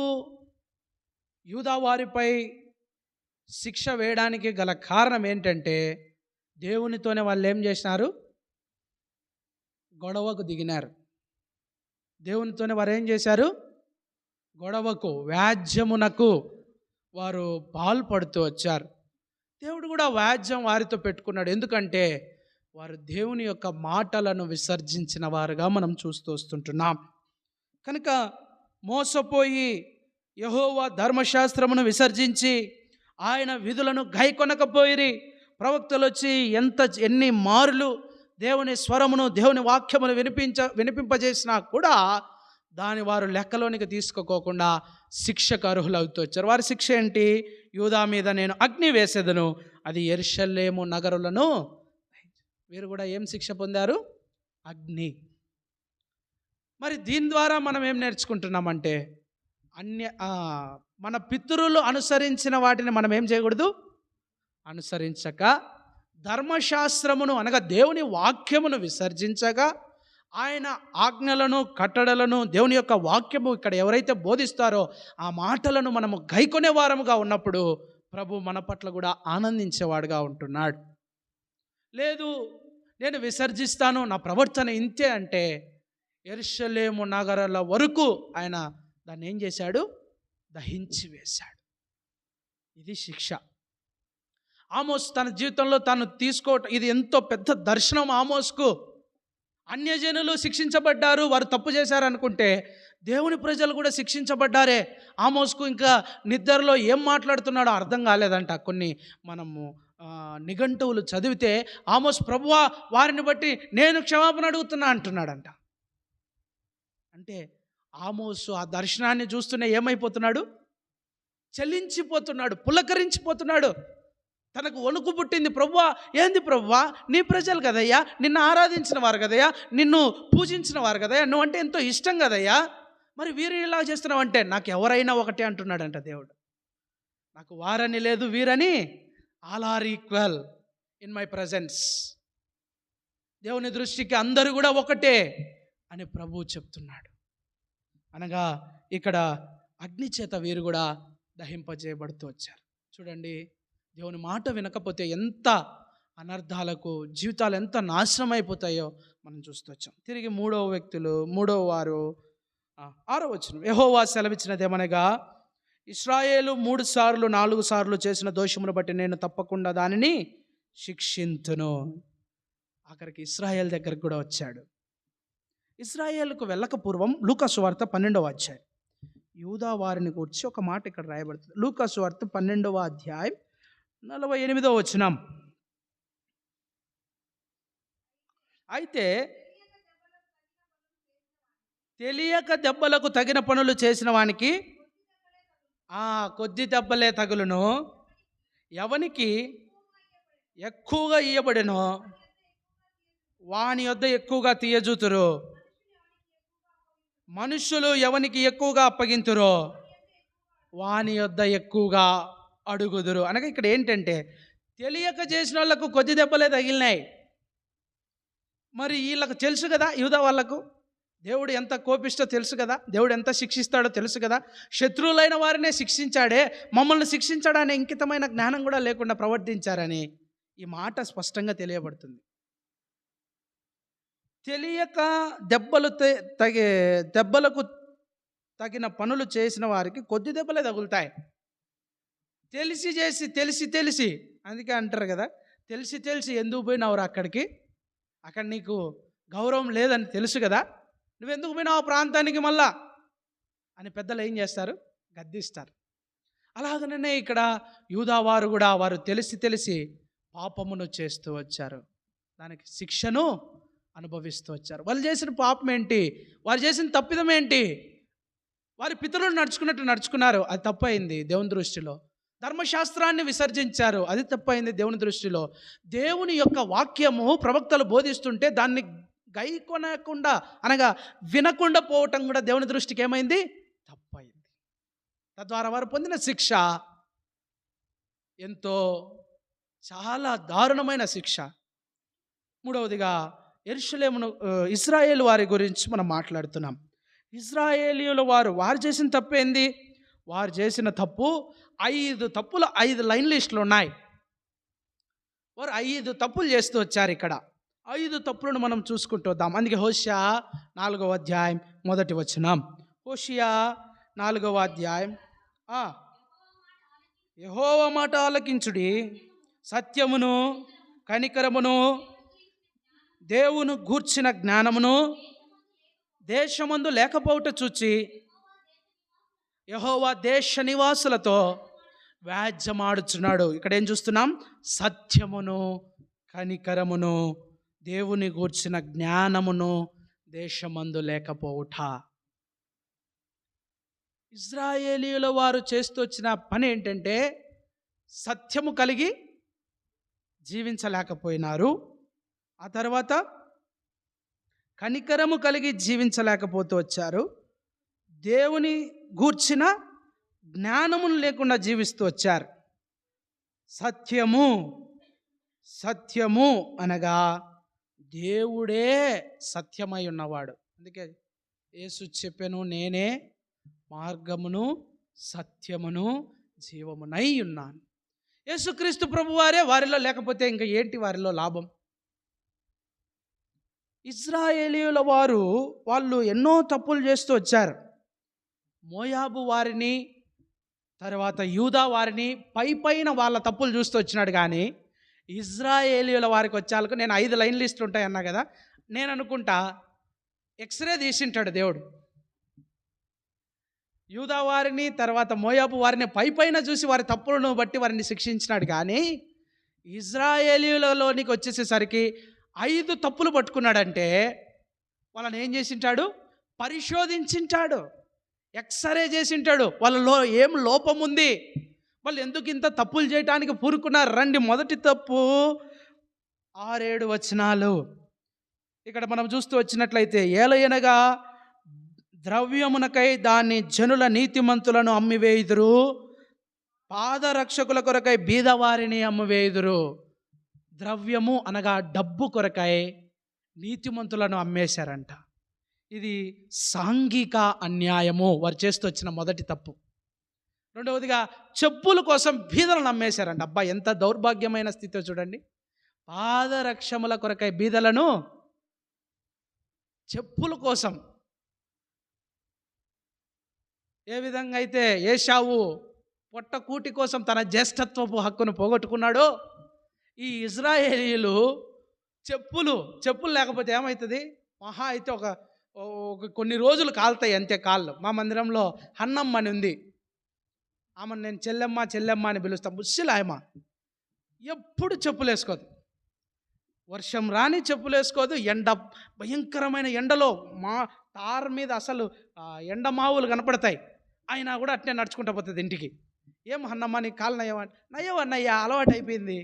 యూదా వారిపై శిక్ష వేయడానికి గల కారణం ఏంటంటే, దేవునితోనే వాళ్ళు ఏం చేసినారు? గొడవకు దిగినారు. దేవునితోనే వారు ఏం చేశారు? గొడవకు, వ్యాజ్యమునకు వారు పాల్పడుతూ వచ్చారు. దేవుడు కూడా వ్యాజ్యం వారితో పెట్టుకున్నాడు. ఎందుకంటే వారు దేవుని యొక్క మాటలను విసర్జించిన వారుగా మనం చూస్తూ వస్తుంటున్నాం. కనుక మోసపోయి యెహోవా ధర్మశాస్త్రమును విసర్జించి ఆయన విధులను గైకొనకపోయిరి. ప్రవక్తలు వచ్చి ఎన్ని మారులు దేవుని స్వరమును, దేవుని వాక్యమును వినిపింపజేసినా కూడా దాని వారు లెక్కలోనికి తీసుకోకుండా శిక్షకు అర్హులవుతూ వచ్చారు. వారి శిక్ష ఏంటి? యూదా మీద నేను అగ్ని వేసేదను, అది యెరూషలేము నగరులను. వీరు కూడా ఏం శిక్ష పొందారు? అగ్ని. మరి దీని ద్వారా మనం ఏం నేర్చుకుంటున్నామంటే, మన పితరులు అనుసరించిన వాటిని మనం ఏం చేయకూడదు? అనుసరించక, ధర్మశాస్త్రమును అనగా దేవుని వాక్యమును విసర్జించగా, ఆయన ఆజ్ఞలను, కట్టడలను, దేవుని యొక్క వాక్యము ఇక్కడ ఎవరైతే బోధిస్తారో ఆ మాటలను మనము గైకొనే వారముగా ఉన్నప్పుడు ప్రభు మన పట్ల కూడా ఆనందించేవాడుగా ఉంటున్నాడు. లేదు, నేను విసర్జిస్తాను, నా ప్రవర్తన ఇంతే అంటే, యెరూషలేము నగరాల వరకు ఆయన దాన్ని ఏం చేశాడు? దహించి వేశాడు. ఇది శిక్ష. ఆమోస్ తన జీవితంలో తాను తీసుకోవటం, ఇది ఎంతో పెద్ద దర్శనం ఆమోస్కు. అన్యజనులు శిక్షించబడ్డారు, వారు తప్పు చేశారనుకుంటే దేవుని ప్రజలు కూడా శిక్షించబడ్డారే. ఆమోస్కు ఇంకా నిద్రలో ఏం మాట్లాడుతున్నాడో అర్థం కాలేదంట. కొన్ని మనము నిఘంటువులు చదివితే ఆమోస్, ప్రభువా వారిని బట్టి నేను క్షమాపణ అడుగుతున్నా అంటున్నాడంట. అంటే ఆమోసు ఆ దర్శనాన్ని చూస్తూనే ఏమైపోతున్నాడు? చలించిపోతున్నాడు, పులకరించిపోతున్నాడు. తనకు వణుకు పుట్టింది. ప్రభువా, ఏంది ప్రభువా, నీ ప్రజలు కదయ్యా, నిన్ను ఆరాధించిన వారు కదయ్యా, నిన్ను పూజించిన వారు కదయ్యా, నువ్వు అంటే ఎంతో ఇష్టం కదయ్యా, మరి వీరు ఇలా చేస్తున్నావు అంటే నాకు ఎవరైనా ఒకటే అంటున్నాడంట దేవుడు. నాకు వారని లేదు, వీరని, all are equal in my presence. దేవుని దృష్టికి అందరూ కూడా ఒకటే అని ప్రభువు చెప్తున్నాడు. అనగా ఇక్కడ అగ్ని చేత వీరు కూడా దహింపజేయబడుతూ వచ్చారు. చూడండి, దేవుని మాట వినకపోతే ఎంత అనర్థాలకు, జీవితాలు ఎంత నాశనం అయిపోతాయో మనం చూస్తూ వచ్చాం. తిరిగి మూడవ వారు 6వ వచనం. యెహోవా సెలవిచ్చినదేమనగా, ఇశ్రాయేలు 3 సార్లు 4 సార్లు చేసిన దోషమును బట్టి నేను తప్పకుండా దానిని శిక్షింతును. ఆఖరికి ఇశ్రాయేల్ దగ్గరకు కూడా వచ్చాడు. ఇశ్రాయేలుకు వెళ్ళక పూర్వం లూకా సువార్త 12వ అధ్యాయం, యూదా వారిని గురించి ఒక మాట ఇక్కడ రాయబడుతుంది. లూకా సువార్త 12వ అధ్యాయం 48వ వచనం. అయితే తెలియక దెబ్బలకు తగిన పనులు చేసిన వానికి కొద్ది దెబ్బలే తగులును, ఎవనికి ఎక్కువగా ఇయ్యబడినో వాని యొద్ద ఎక్కువగా తీయజూతురు. మనుషులు ఎవనికి ఎక్కువగా అప్పగింతురో వాని యొద్ద ఎక్కువగా అడుగుదురు. అనగా ఇక్కడ ఏంటంటే, తెలియక చేసిన వాళ్ళకు కొద్ది దెబ్బలే తగిలినాయి. మరి వీళ్ళకు తెలుసు కదా, యూదా వాళ్ళకు దేవుడు ఎంత కోపిష్టో తెలుసు కదా, దేవుడు ఎంత శిక్షిస్తాడో తెలుసు కదా. శత్రువులైన వారినే శిక్షించాడే, మమ్మల్ని శిక్షించాడనే ఇంకితమైన జ్ఞానం కూడా లేకుండా ప్రవర్తించారని ఈ మాట స్పష్టంగా తెలియబడుతుంది. తెలియక దెబ్బలకు తగిన పనులు చేసిన వారికి కొద్ది దెబ్బలే తగులుతాయి. తెలిసి అందుకే అంటారు కదా, తెలిసి ఎందుకు పోయినావురా అక్కడికి, అక్కడ నీకు గౌరవం లేదని తెలుసు కదా, నువ్వెందుకు పోయినావు ఆ ప్రాంతానికి మళ్ళా అని పెద్దలు ఏం చేస్తారు, గద్దిస్తారు. అలాగనే ఇక్కడ యూదావారు కూడా వారు తెలిసి పాపమును చేస్తూ వచ్చారు, దానికి శిక్షను అనుభవిస్తూ వచ్చారు. వాళ్ళు చేసిన పాపం ఏంటి, వారు చేసిన తప్పిదం ఏంటి, వారి పితరులు నడుచుకున్నట్టు నడుచుకున్నారు, అది తప్పయింది దేవుని దృష్టిలో. ధర్మశాస్త్రాన్ని విసర్జించారు, అది తప్పయింది దేవుని దృష్టిలో. దేవుని యొక్క వాక్యము ప్రవక్తలు బోధిస్తుంటే దాన్ని గైకొనకుండా అనగా వినకుండా పోవటం కూడా దేవుని దృష్టికి ఏమైంది, తప్పయింది. తద్వారా వారు పొందిన శిక్ష ఎంతో చాలా దారుణమైన శిక్ష. మూడవదిగా యెరూషలేమును ఇశ్రాయేలు వారి గురించి మనం మాట్లాడుతున్నాం. ఇశ్రాయేలీయుల వారు చేసిన తప్పు ఏంది, వారు చేసిన తప్పు 5 తప్పులు 5 లైన్ లిస్టులు ఉన్నాయి. వారు 5 తప్పులు చేస్తూ వచ్చారు. ఇక్కడ 5 తప్పులను మనం చూసుకుంటూ వద్దాం. అందుకే హోషియా 4వ అధ్యాయం 1వ వచనం. హోషియా 4వ అధ్యాయం, యెహోవా మాట ఆలకించుడి, సత్యమును కనికరమును దేవుని గూర్చిన జ్ఞానమును దేశమందు లేకపోవట చూచి యెహోవా దేశ నివాసులతో వ్యాజ్యమాడుచున్నాడు. ఇక్కడ ఏం చూస్తున్నాం, సత్యమును కనికరమును దేవుని గూర్చిన జ్ఞానమును దేశమందు లేకపోవుట. ఇశ్రాయేలీయుల వారు చేస్తూ వచ్చిన పని ఏంటంటే సత్యము కలిగి జీవించలేకపోయినారు, ఆ తర్వాత కనికరము కలిగి జీవించలేకపోతూ వచ్చారు, దేవుని గూర్చిన జ్ఞానమును లేకుండా జీవిస్తూ వచ్చారు. సత్యము అనగా దేవుడే సత్యమై ఉన్నవాడు. అందుకే యేసు చెప్పెను, నేనే మార్గమును సత్యమును జీవమునై ఉన్నాను. యేసుక్రీస్తు ప్రభువారే వారిలో లేకపోతే ఇంకా ఏంటి వారిలో లాభం? ఇశ్రాయేలీయుల వాళ్ళు ఎన్నో తప్పులు చేస్తూ వచ్చారు. మోయాబు వారిని తర్వాత యూదా వారిని పైన వాళ్ళ తప్పులు చూస్తూ వచ్చినాడు. కానీ ఇశ్రాయేలీయుల వారికి వచ్చాలకు నేను 5 లైన్ లిస్టులు ఉంటాయన్నా కదా, నేను అనుకుంటా ఎక్స్రే తీసింటాడు దేవుడు. యూదా వారిని తర్వాత మోయాబు వారిని పైన చూసి వారి తప్పులను బట్టి వారిని శిక్షించినాడు. కానీ ఇశ్రాయేలీయులలోనికి వచ్చేసేసరికి 5 తప్పులు పట్టుకున్నాడంటే వాళ్ళని ఏం చేసింటాడు, పరిశోధించింటాడు, ఎక్స్రే చేసింటాడు. వాళ్ళలో ఏం లోపం ఉంది, వాళ్ళు ఎందుకు ఇంత తప్పులు చేయడానికి పూరుకున్నారు. రండి, మొదటి తప్పు 6-7 వచనాలు ఇక్కడ మనం చూస్తూ వచ్చినట్లయితే, ఏలయనగా ద్రవ్యమునకై దాన్ని జనుల నీతిమంతులను అమ్మివేయుదురు, పాదరక్షకుల కొరకై బీదవారిని అమ్మివేయుదురు. ద్రవ్యము అనగా డబ్బు కొరకై నీతిమంతులను అమ్మేశారంట. ఇది సాంఘిక అన్యాయము, వారు చేస్తూ వచ్చిన మొదటి తప్పు. రెండవదిగా చెప్పుల కోసం బీదలను అమ్మేశారంట. అబ్బా, ఎంత దౌర్భాగ్యమైన స్థితిలో చూడండి. పాదరక్షముల కొరకై బీదలను చెప్పుల కోసం. ఏ విధంగా అయితే ఏశావు పొట్టకూటి కోసం తన జ్యేష్ఠత్వపు హక్కును పోగొట్టుకున్నాడో, ఈ ఇశ్రాయేలీయులు చెప్పులు లేకపోతే ఏమవుతుంది, మహా అయితే ఒక కొన్ని రోజులు కాలుతాయి అంతే కాళ్ళు. మా మందిరంలో హన్నమ్మ అని ఉంది, ఆమెను నేను చెల్లెమ్మ అని పిలుస్తాను. ముస్సిలాయమ ఎప్పుడు చెప్పులు వేసుకోదు, వర్షం రాని చెప్పులు వేసుకోదు. భయంకరమైన ఎండలో తార్ మీద అసలు ఎండమావులు కనపడతాయి, అయినా కూడా అట్నే నడుచుకుంటూ పోతుంది ఇంటికి. ఏం అన్నమ్మ నీ కాలు నయ్యవన్నయ్యా, అలవాటు అయిపోయింది.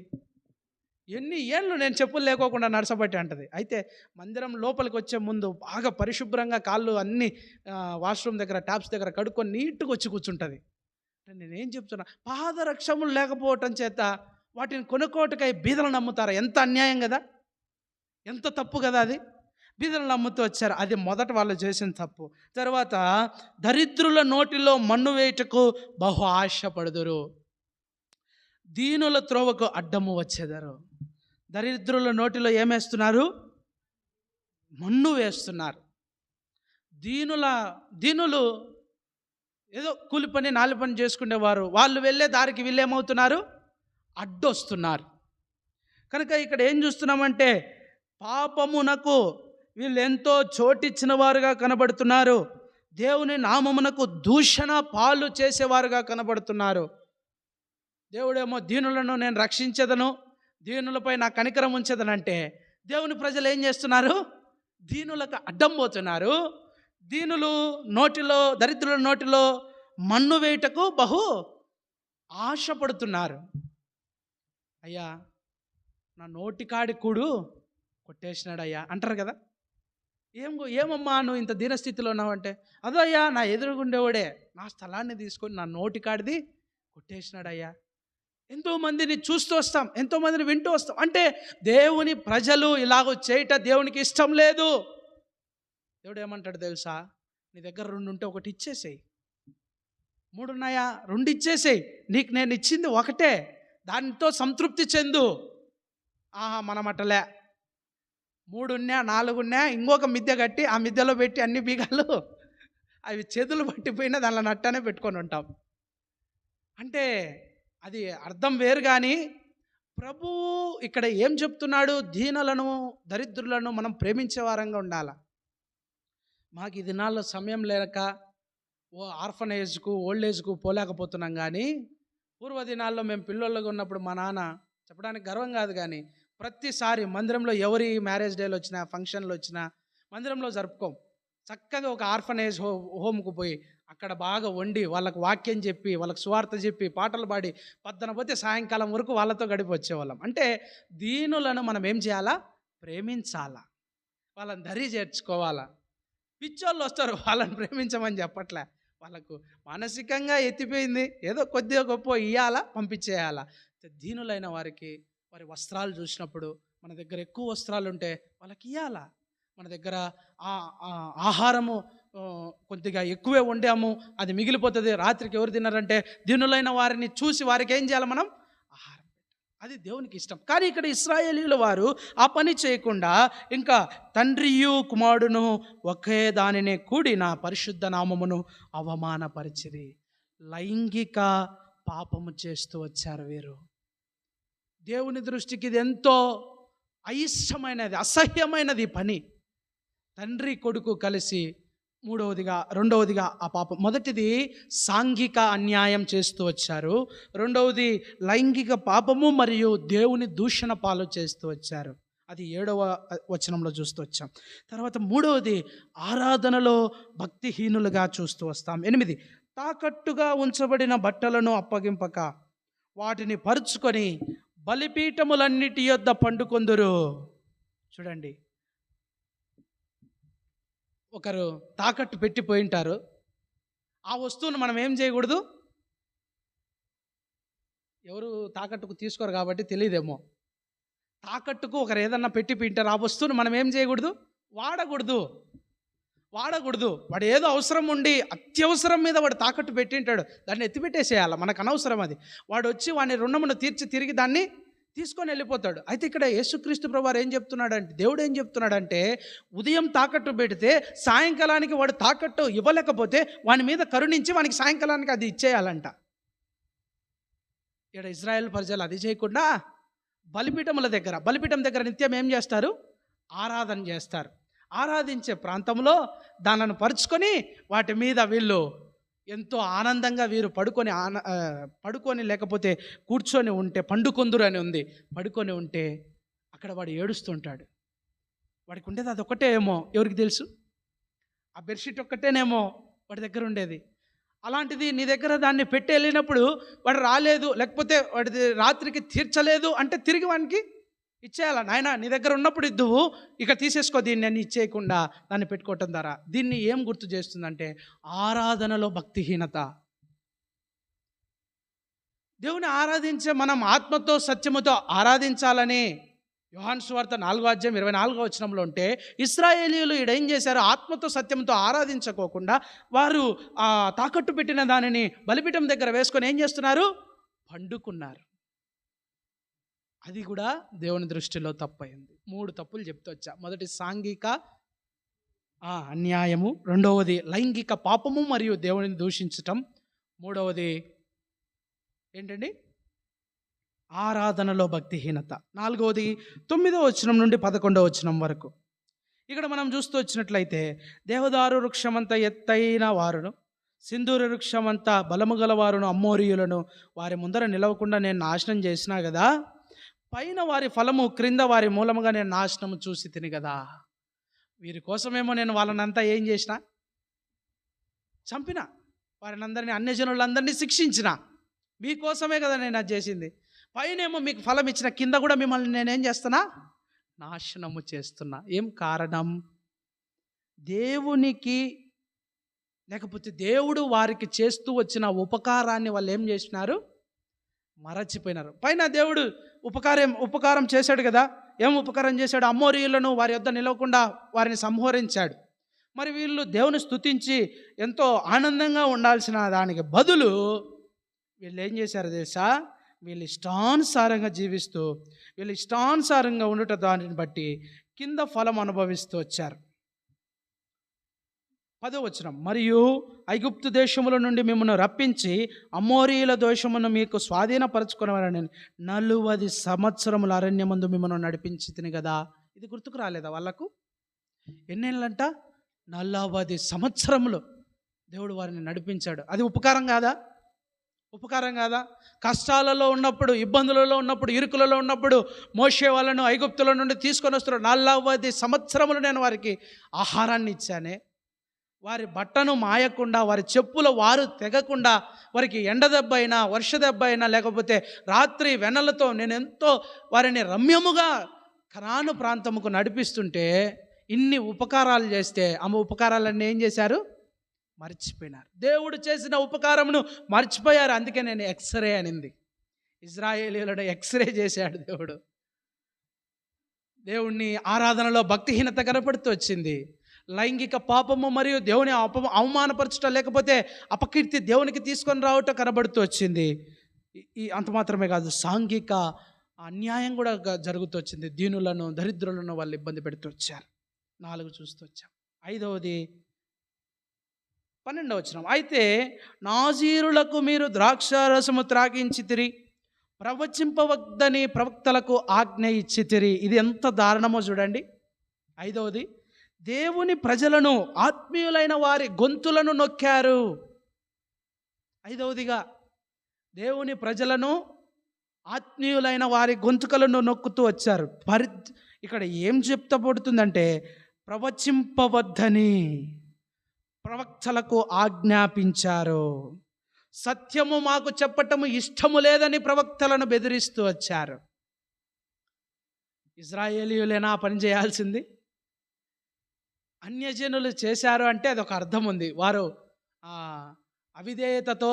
ఎన్ని ఏళ్ళు నేను చెప్పులు లేకోకుండా నడచబట్టి అంటది. అయితే మందిరం లోపలికి వచ్చే ముందు బాగా పరిశుభ్రంగా కాళ్ళు అన్నీ వాష్రూమ్ దగ్గర ట్యాప్స్ దగ్గర కడుక్కొని నీట్గా వచ్చి కూర్చుంటుంది. నేనేం చెప్తున్నా, పాదరక్షములు లేకపోవటం చేత వాటిని కొనుక్కోటకై బీదలను నమ్ముతారా? ఎంత అన్యాయం కదా, ఎంత తప్పు కదా అది. బీదలను నమ్ముతూ వచ్చారు. అది మొదట వాళ్ళు చేసిన తప్పు. తర్వాత దరిద్రుల నోటిలో మన్ను వేయుటకు బహు ఆశపడుదురు, దీనుల త్రోవకు అడ్డము వచ్చేదారు. దరిద్రుల నోటిలో ఏమేస్తున్నారు? మన్ను వేస్తున్నారు. దీనులు ఏదో కూలి పని నాలి పని చేసుకునేవారు, వాళ్ళు వెళ్ళే దారికి వీళ్ళేమవుతున్నారు? అడ్డొస్తున్నారు. కనుక ఇక్కడ ఏం చూస్తున్నామంటే పాపమునకు వీళ్ళు ఎంతో చోటిచ్చిన వారుగా కనబడుతున్నారు. దేవుని నామమునకు దూషణ పాలు చేసేవారుగా కనబడుతున్నారు. దేవుడేమో దీనులను నేను రక్షించదను, దీనులపై నా కనికరం ఉంచదనంటే దేవుని ప్రజలు ఏం చేస్తున్నారు? దీనులకు అడ్డం పోతున్నారు. దీనులు నోటిలో, దరిద్రుల నోటిలో మన్ను వేయుటకు బహు ఆశపడుతున్నారు. అయ్యా నా నోటికాడి కూడు కొట్టేసినాడయ్యా అంటారు కదా. ఏమమ్మా నువ్వు ఇంత దీనస్థితిలో ఉన్నావంటే, అదో అయ్యా నా ఎదురుగుండేవాడే నా స్థలాన్ని తీసుకొని నా నోటికాడిది కొట్టేసినాడయ్యా. ఎంతోమందిని చూస్తూ వస్తాం, ఎంతోమందిని వింటూ వస్తాం. అంటే దేవుని ప్రజలు ఇలాగ చేయట దేవునికి ఇష్టం లేదు. దేవుడు ఏమంటాడు తెలుసా? నీ దగ్గర 2 ఉంటే ఒకటి ఇచ్చేసేయి. 3 ఉన్నాయా? 2 ఇచ్చేసేయి. నీకు నేను ఇచ్చింది ఒకటే, దానితో సంతృప్తి చెందు. మనం అట్టలే 3 ఉన్నా 4 ఉన్నా ఇంకొక మిద్దె కట్టి ఆ మిద్దెలో పెట్టి అన్ని బీగాలు అవి చేతులు పట్టిపోయినా దానిలో నట్టనే పెట్టుకొని ఉంటాం. అంటే అది అర్థం వేరు. కానీ ప్రభువు ఇక్కడ ఏం చెప్తున్నాడు? దీనులను, దరిద్రులను మనం ప్రేమించే వారంగా ఉండాలి. మాకు ఈ దినాల్లో సమయం లేక ఆర్ఫనేజ్కు, ఓల్డ్ ఏజ్కు పోలేకపోతున్నాం. కానీ పూర్వ దినాల్లో మేము పిల్లలుగా ఉన్నప్పుడు మా నాన్న, చెప్పడానికి గర్వం కాదు కానీ, ప్రతిసారి మందిరంలో ఎవరి మ్యారేజ్ డేలు వచ్చినా, ఫంక్షన్లు వచ్చినా మందిరంలో జరుపుకోం. చక్కగా ఒక ఆర్ఫనేజ్ హోమ్కు పోయి అక్కడ బాగా వండి వాళ్ళకు వాక్యం చెప్పి, వాళ్ళకు సువార్త చెప్పి, పాటలు పాడి పొద్దున పోతే సాయంకాలం వరకు వాళ్ళతో గడిపి వచ్చేవాళ్ళం. అంటే దీనులను మనం ఏం చేయాలా? ప్రేమించాలా, వాళ్ళని దరి చేర్చుకోవాలా. పిచ్చోళ్ళు వస్తారు, వాళ్ళని ప్రేమించమని చెప్పట్లే. వాళ్ళకు మానసికంగా ఎత్తిపోయింది, ఏదో కొద్దిగా గొప్ప ఇవ్వాలా, పంపించేయాలా. దీనులైన వారికి వారి వస్త్రాలు చూసినప్పుడు మన దగ్గర ఎక్కువ వస్త్రాలు ఉంటే వాళ్ళకి ఇవ్వాలా. మన దగ్గర ఆహారము కొద్దిగా ఎక్కువే వండాము, అది మిగిలిపోతుంది, రాత్రికి ఎవరు తిన్నారంటే దీనులైన వారిని చూసి వారికి ఏం చేయాలి? మనం ఆహారం పెట్టాలి. అది దేవునికి ఇష్టం. కానీ ఇక్కడ ఇశ్రాయేలీయుల వారు ఆ పని చేయకుండా ఇంకా తండ్రియు కుమారుడును ఒకే దానినే కూడి నా పరిశుద్ధ నామమును అవమానపరిచిరి. లైంగిక పాపము చేస్తూ వచ్చారు వీరు. దేవుని దృష్టికి ఇది ఎంతో అయిష్టమైనది, అసహ్యమైనది పని. తండ్రి కొడుకు కలిసి రెండవదిగా ఆ పాపం. మొదటిది సాంఘిక అన్యాయం చేస్తూ వచ్చారు. రెండవది లైంగిక పాపము మరియు దేవుని దూషణ పాలు చేస్తూ వచ్చారు. అది 7వ వచనంలో చూస్తూ వచ్చాం. తర్వాత 3వది ఆరాధనలో భక్తిహీనులుగా చూస్తూ వస్తాం. 8 తాకట్టుగా ఉంచబడిన బట్టలను అప్పగింపక వాటిని పరుచుకొని బలిపీఠములన్నిటి యొద్ద పండుకొందురు. చూడండి, ఒకరు తాకట్టు పెట్టిపోయింటారు. ఆ వస్తువును మనం ఏం చేయకూడదు? ఎవరు తాకట్టుకు తీసుకోరు కాబట్టి తెలియదేమో. తాకట్టుకు ఒకరు ఏదన్నా పెట్టిపోయింటారు, ఆ వస్తువును మనం ఏం చేయకూడదు? వాడకూడదు. వాడు ఏదో అవసరం ఉండి అత్యవసరం మీద వాడు తాకట్టు పెట్టింటాడు, దాన్ని ఎత్తిపెట్టేసేయాలి. మనకు అనవసరం అది. వాడు వచ్చి వాడిని రుణమును తీర్చి తిరిగి దాన్ని తీసుకొని వెళ్ళిపోతాడు. అయితే ఇక్కడ యేసుక్రీస్తు ప్రభువారు ఏం చెప్తున్నాడంటే, దేవుడు ఏం చెప్తున్నాడంటే, ఉదయం తాకట్టు పెడితే సాయంకాలానికి వాడు తాకట్టు ఇవ్వలేకపోతే వాని మీద కరుణించి వానికి సాయంకాలానికి అది ఇచ్చేయాలంట. ఇక్కడ ఇజ్రాయెల్ ప్రజలు అది చేయకుండా బలిపీఠం దగ్గర నిత్యం ఏం చేస్తారు? ఆరాధన చేస్తారు. ఆరాధించే ప్రాంతంలో దానిని పరుచుకొని వాటి మీద వీళ్ళు ఎంతో ఆనందంగా వీరు పడుకొని లేకపోతే కూర్చొని ఉంటే, పండుకొందురు అని ఉంది, పడుకొని ఉంటే అక్కడ వాడు ఏడుస్తుంటాడు. వాడికి ఉండేది అదొక్కటే ఏమో, ఎవరికి తెలుసు? ఆ బెడ్షీట్ ఒక్కటేనేమో వాడి దగ్గర ఉండేది. అలాంటిది నీ దగ్గర దాన్ని పెట్టి వెళ్ళినప్పుడు వాడు రాలేదు, లేకపోతే వాడిది రాత్రికి తీర్చలేదు అంటే తిరిగి వానికి ఇచ్చేయాల. నాయన నీ దగ్గర ఉన్నప్పుడు ఇద్దువు, ఇక తీసేసుకో దీన్ని అని ఇచ్చేయకుండా దాన్ని పెట్టుకోవటం ద్వారా దీన్ని ఏం గుర్తు చేస్తుందంటే ఆరాధనలో భక్తిహీనత. దేవుని ఆరాధించే మనం ఆత్మతో సత్యముతో ఆరాధించాలని యోహాను సువార్త 4:24 ఉంటే ఇశ్రాయేలీయులు ఈడేం చేశారు? ఆత్మతో సత్యంతో ఆరాధించుకోకుండా వారు తాకట్టు పెట్టిన దానిని బలిపీఠం దగ్గర వేసుకొని ఏం చేస్తున్నారు? పండుకున్నారు. అది కూడా దేవుని దృష్టిలో తప్పయింది. 3 తప్పులు చెప్తూ వచ్చా. మొదటి సాంఘిక అన్యాయము, రెండవది లైంగిక పాపము మరియు దేవునిని దూషించటం, మూడవది ఏంటండి? ఆరాధనలో భక్తిహీనత. 4వది 9వ వచనం నుండి 11వ వచనం వరకు. ఇక్కడ మనం చూస్తూ వచ్చినట్లయితే, దేవదారు వృక్షమంత ఎత్తైన వారును సింధూర వృక్షమంతా బలము గలవారును అమ్మోరీయులను వారి ముందర నిలవకుండా నేను నాశనం చేసినా కదా, పైన వారి ఫలము క్రింద వారి మూలముగా నేను నాశనము చూసి తిని కదా. వీరి కోసమేమో నేను వాళ్ళనంతా ఏం చేసిన? చంపిన. వారిని అందరినీ, అన్యజనులందరినీ శిక్షించిన. మీకోసమే కదా నేను అది చేసింది. పైనేమో మీకు ఫలం ఇచ్చిన, కింద కూడా మిమ్మల్ని నేనేం చేస్తున్నా? నాశనము చేస్తున్నా. ఏం కారణం? దేవునికి, లేకపోతే దేవుడు వారికి చేస్తూ వచ్చిన ఉపకారాన్ని వాళ్ళు ఏం చేసినారు? మరచిపోయినారు. పైన దేవుడు ఉపకారం చేశాడు కదా. ఏం ఉపకారం చేశాడు? అమ్మోరీయులను వారి యొద్ద నిలవకుండా వారిని సంహరించాడు. మరి వీళ్ళు దేవుని స్తుతించి ఎంతో ఆనందంగా ఉండాల్సిన దానికి బదులు వీళ్ళు ఏం చేశారు తెలుసా? వీళ్ళు ఇష్టానుసారంగా జీవిస్తూ, వీళ్ళు ఇష్టానుసారంగా ఉండటం దానిని బట్టి కింద ఫలం అనుభవిస్తూ వచ్చారు. 10వ వచనం, మరియు ఐగుప్తు దేశముల నుండి మిమ్మల్ని రప్పించి అమోరీయుల దోషమును మీకు స్వాధీనపరచుకునేవారని 40 సంవత్సరముల అరణ్యమందు మిమ్మల్ని నడిపించి తిని కదా. ఇది గుర్తుకు రాలేదా వాళ్ళకు? ఎన్నేళ్ళంట? 40 సంవత్సరములు దేవుడు వారిని నడిపించాడు. అది ఉపకారం కాదా? ఉపకారం కాదా? కష్టాలలో ఉన్నప్పుడు, ఇబ్బందులలో ఉన్నప్పుడు, ఇరుకులలో ఉన్నప్పుడు మోషే వాళ్ళను ఐగుప్తుల నుండి తీసుకొని వస్తున్నారు. 40 సంవత్సరములు నేను వారికి ఆహారాన్ని ఇచ్చానే. వారి బట్టను మాయకుండా, వారి చెప్పుల వారు తెగకుండా, వారికి ఎండ దెబ్బ అయినా, వర్ష దెబ్బ అయినా, లేకపోతే రాత్రి వెన్నలతో నేను ఎంతో వారిని రమ్యముగా కనాను ప్రాంతముకు నడిపిస్తుంటే, ఇన్ని ఉపకారాలు చేస్తే ఆమె ఉపకారాలన్నీ ఏం చేశారు? మర్చిపోయినారు. దేవుడు చేసిన ఉపకారమును మర్చిపోయారు. అందుకే నేను ఎక్స్రే అనింది. ఇజ్రాయేలీయులను ఎక్స్రే చేశాడు దేవుడు. దేవుణ్ణి ఆరాధనలో భక్తిహీనత కనపడుతూ వచ్చింది. లైంగిక పాపము మరియు దేవుని అవమానపరచటం, లేకపోతే అపకీర్తి దేవునికి తీసుకొని రావటం కనబడుతూ వచ్చింది. అంత మాత్రమే కాదు, సాంఘిక అన్యాయం కూడా జరుగుతూ వచ్చింది. దీనులను, దరిద్రులను వాళ్ళు ఇబ్బంది పెడుతూ వచ్చారు. 4 చూస్తూ వచ్చాం. 5వది 12వ వచనం, అయితే నాజీరులకు మీరు ద్రాక్షారసము త్రాగించితిరి, ప్రవచింపవద్దని ప్రవక్తలకు ఆజ్ఞ ఇచ్చితిరి. ఇది ఎంత దారుణమో చూడండి. 5వది, దేవుని ప్రజలను, ఆత్మీయులైన వారి గొంతులను నొక్కారు. 5వదిగా దేవుని ప్రజలను, ఆత్మీయులైన వారి గొంతుకలను నొక్కుతూ వచ్చారు. ఇక్కడ ఏం చెప్తబడుతుందంటే, ప్రవచింపవద్దని ప్రవక్తలకు ఆజ్ఞాపించారు. సత్యము మాకు చెప్పటము ఇష్టము లేదని ప్రవక్తలను బెదిరిస్తూ వచ్చారు. ఇజ్రాయేలీయులేనా పని చేయాల్సింది? అన్యజనులు చేశారు అంటే అదొక అర్థం ఉంది. వారు అవిధేయతతో,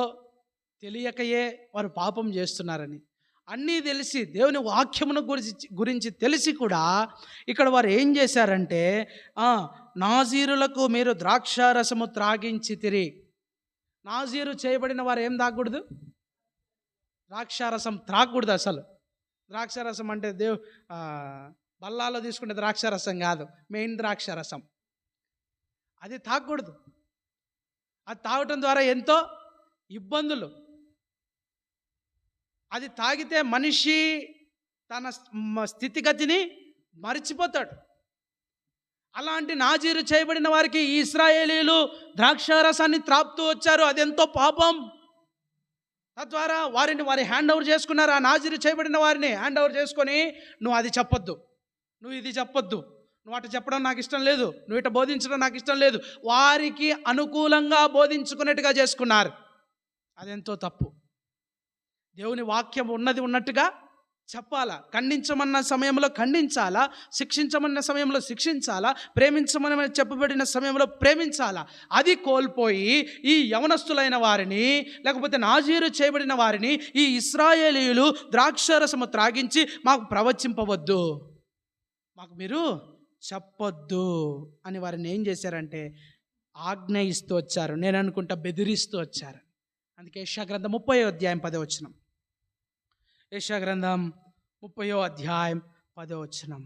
తెలియకయే వారు పాపం చేస్తున్నారని. అన్నీ తెలిసి, దేవుని వాక్యమును గురించి తెలిసి కూడా ఇక్కడ వారు ఏం చేశారంటే, నాజీరులకు మీరు ద్రాక్షారసము త్రాగించితిరి. నాజీరు చేయబడిన వారు ఏం తాగకూడదు? ద్రాక్షారసం త్రాగకూడదు అసలు. ద్రాక్షారసం అంటే బల్లాలో తీసుకునే ద్రాక్షారసం కాదు, మెయిన్ ద్రాక్షారసం. అది తాగకూడదు. అది తాగటం ద్వారా ఎంతో ఇబ్బందులు. అది తాగితే మనిషి తన స్థితిగతిని మరిచిపోతాడు. అలాంటి నాజీరు చేయబడిన వారికి ఈ ఇశ్రాయేలీయులు ద్రాక్షారసాన్ని త్రాపుతూ వచ్చారు. అది ఎంతో పాపం. తద్వారా వారి హ్యాండ్ ఓవర్ చేసుకున్నారు. ఆ నాజీరు చేయబడిన వారిని హ్యాండ్ ఓవర్ చేసుకొని, నువ్వు అది చెప్పొద్దు, నువ్వు ఇది చెప్పొద్దు, నువ్వు అటు చెప్పడం నాకు ఇష్టం లేదు, నువ్వు ఇటు బోధించడం నాకు ఇష్టం లేదు, వారికి అనుకూలంగా బోధించుకునేట్టుగా చేసుకున్నారు. అదెంతో తప్పు. దేవుని వాక్యం ఉన్నది ఉన్నట్టుగా చెప్పాలా. ఖండించమన్న సమయంలో ఖండించాలా, శిక్షించమన్న సమయంలో శిక్షించాలా, ప్రేమించమని చెప్పబడిన సమయంలో ప్రేమించాలా. అది కోల్పోయి ఈ యవనస్తులైన వారిని, లేకపోతే నాజీరు చేయబడిన వారిని ఈ ఇశ్రాయేలీయులు ద్రాక్షారసము త్రాగించి మాకు ప్రవచింపవద్దు, మాకు మీరు చెప్పొద్దు అని వారిని ఏం చేశారంటే ఆజ్ఞ ఇస్తూ వచ్చారు. నేను అనుకుంటా బెదిరిస్తూ వచ్చారు. అందుకే యెషయా గ్రంథం 30వ అధ్యాయం 10వ వచనం. యెషయా గ్రంథం 30వ అధ్యాయం 10వ వచనం.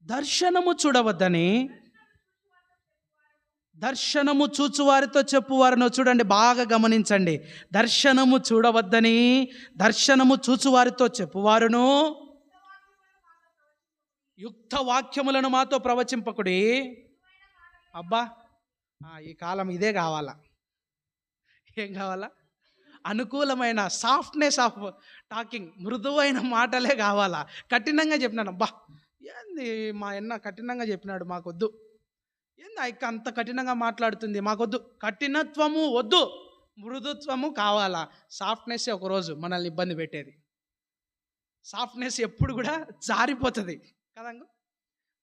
దర్శనము చూడవద్దని దర్శనము చూచువారితో చెప్పువారును. చూడండి, బాగా గమనించండి. దర్శనము చూడవద్దని దర్శనము చూచువారితో చెప్పువారును యుక్త వాక్యములను మాతో ప్రవచింపకుడి. అబ్బా, ఈ కాలం ఇదే కావాలా? ఏం కావాలా? అనుకూలమైన సాఫ్ట్నెస్ ఆఫ్ టాకింగ్, మృదువైన మాటలే కావాలా? కఠినంగా చెప్పినాను, అబ్బా ఏంది మా అన్న కఠినంగా చెప్పినాడు, మాకొద్దు. ఏంది ఇక అంత కఠినంగా మాట్లాడుతుంది, మాకొద్దు. కఠినత్వము వద్దు, మృదుత్వము కావాలా? సాఫ్ట్నెస్ ఒకరోజు మనల్ని ఇబ్బంది పెట్టేది. సాఫ్ట్నెస్ ఎప్పుడు కూడా జారిపోతుంది కదంగా.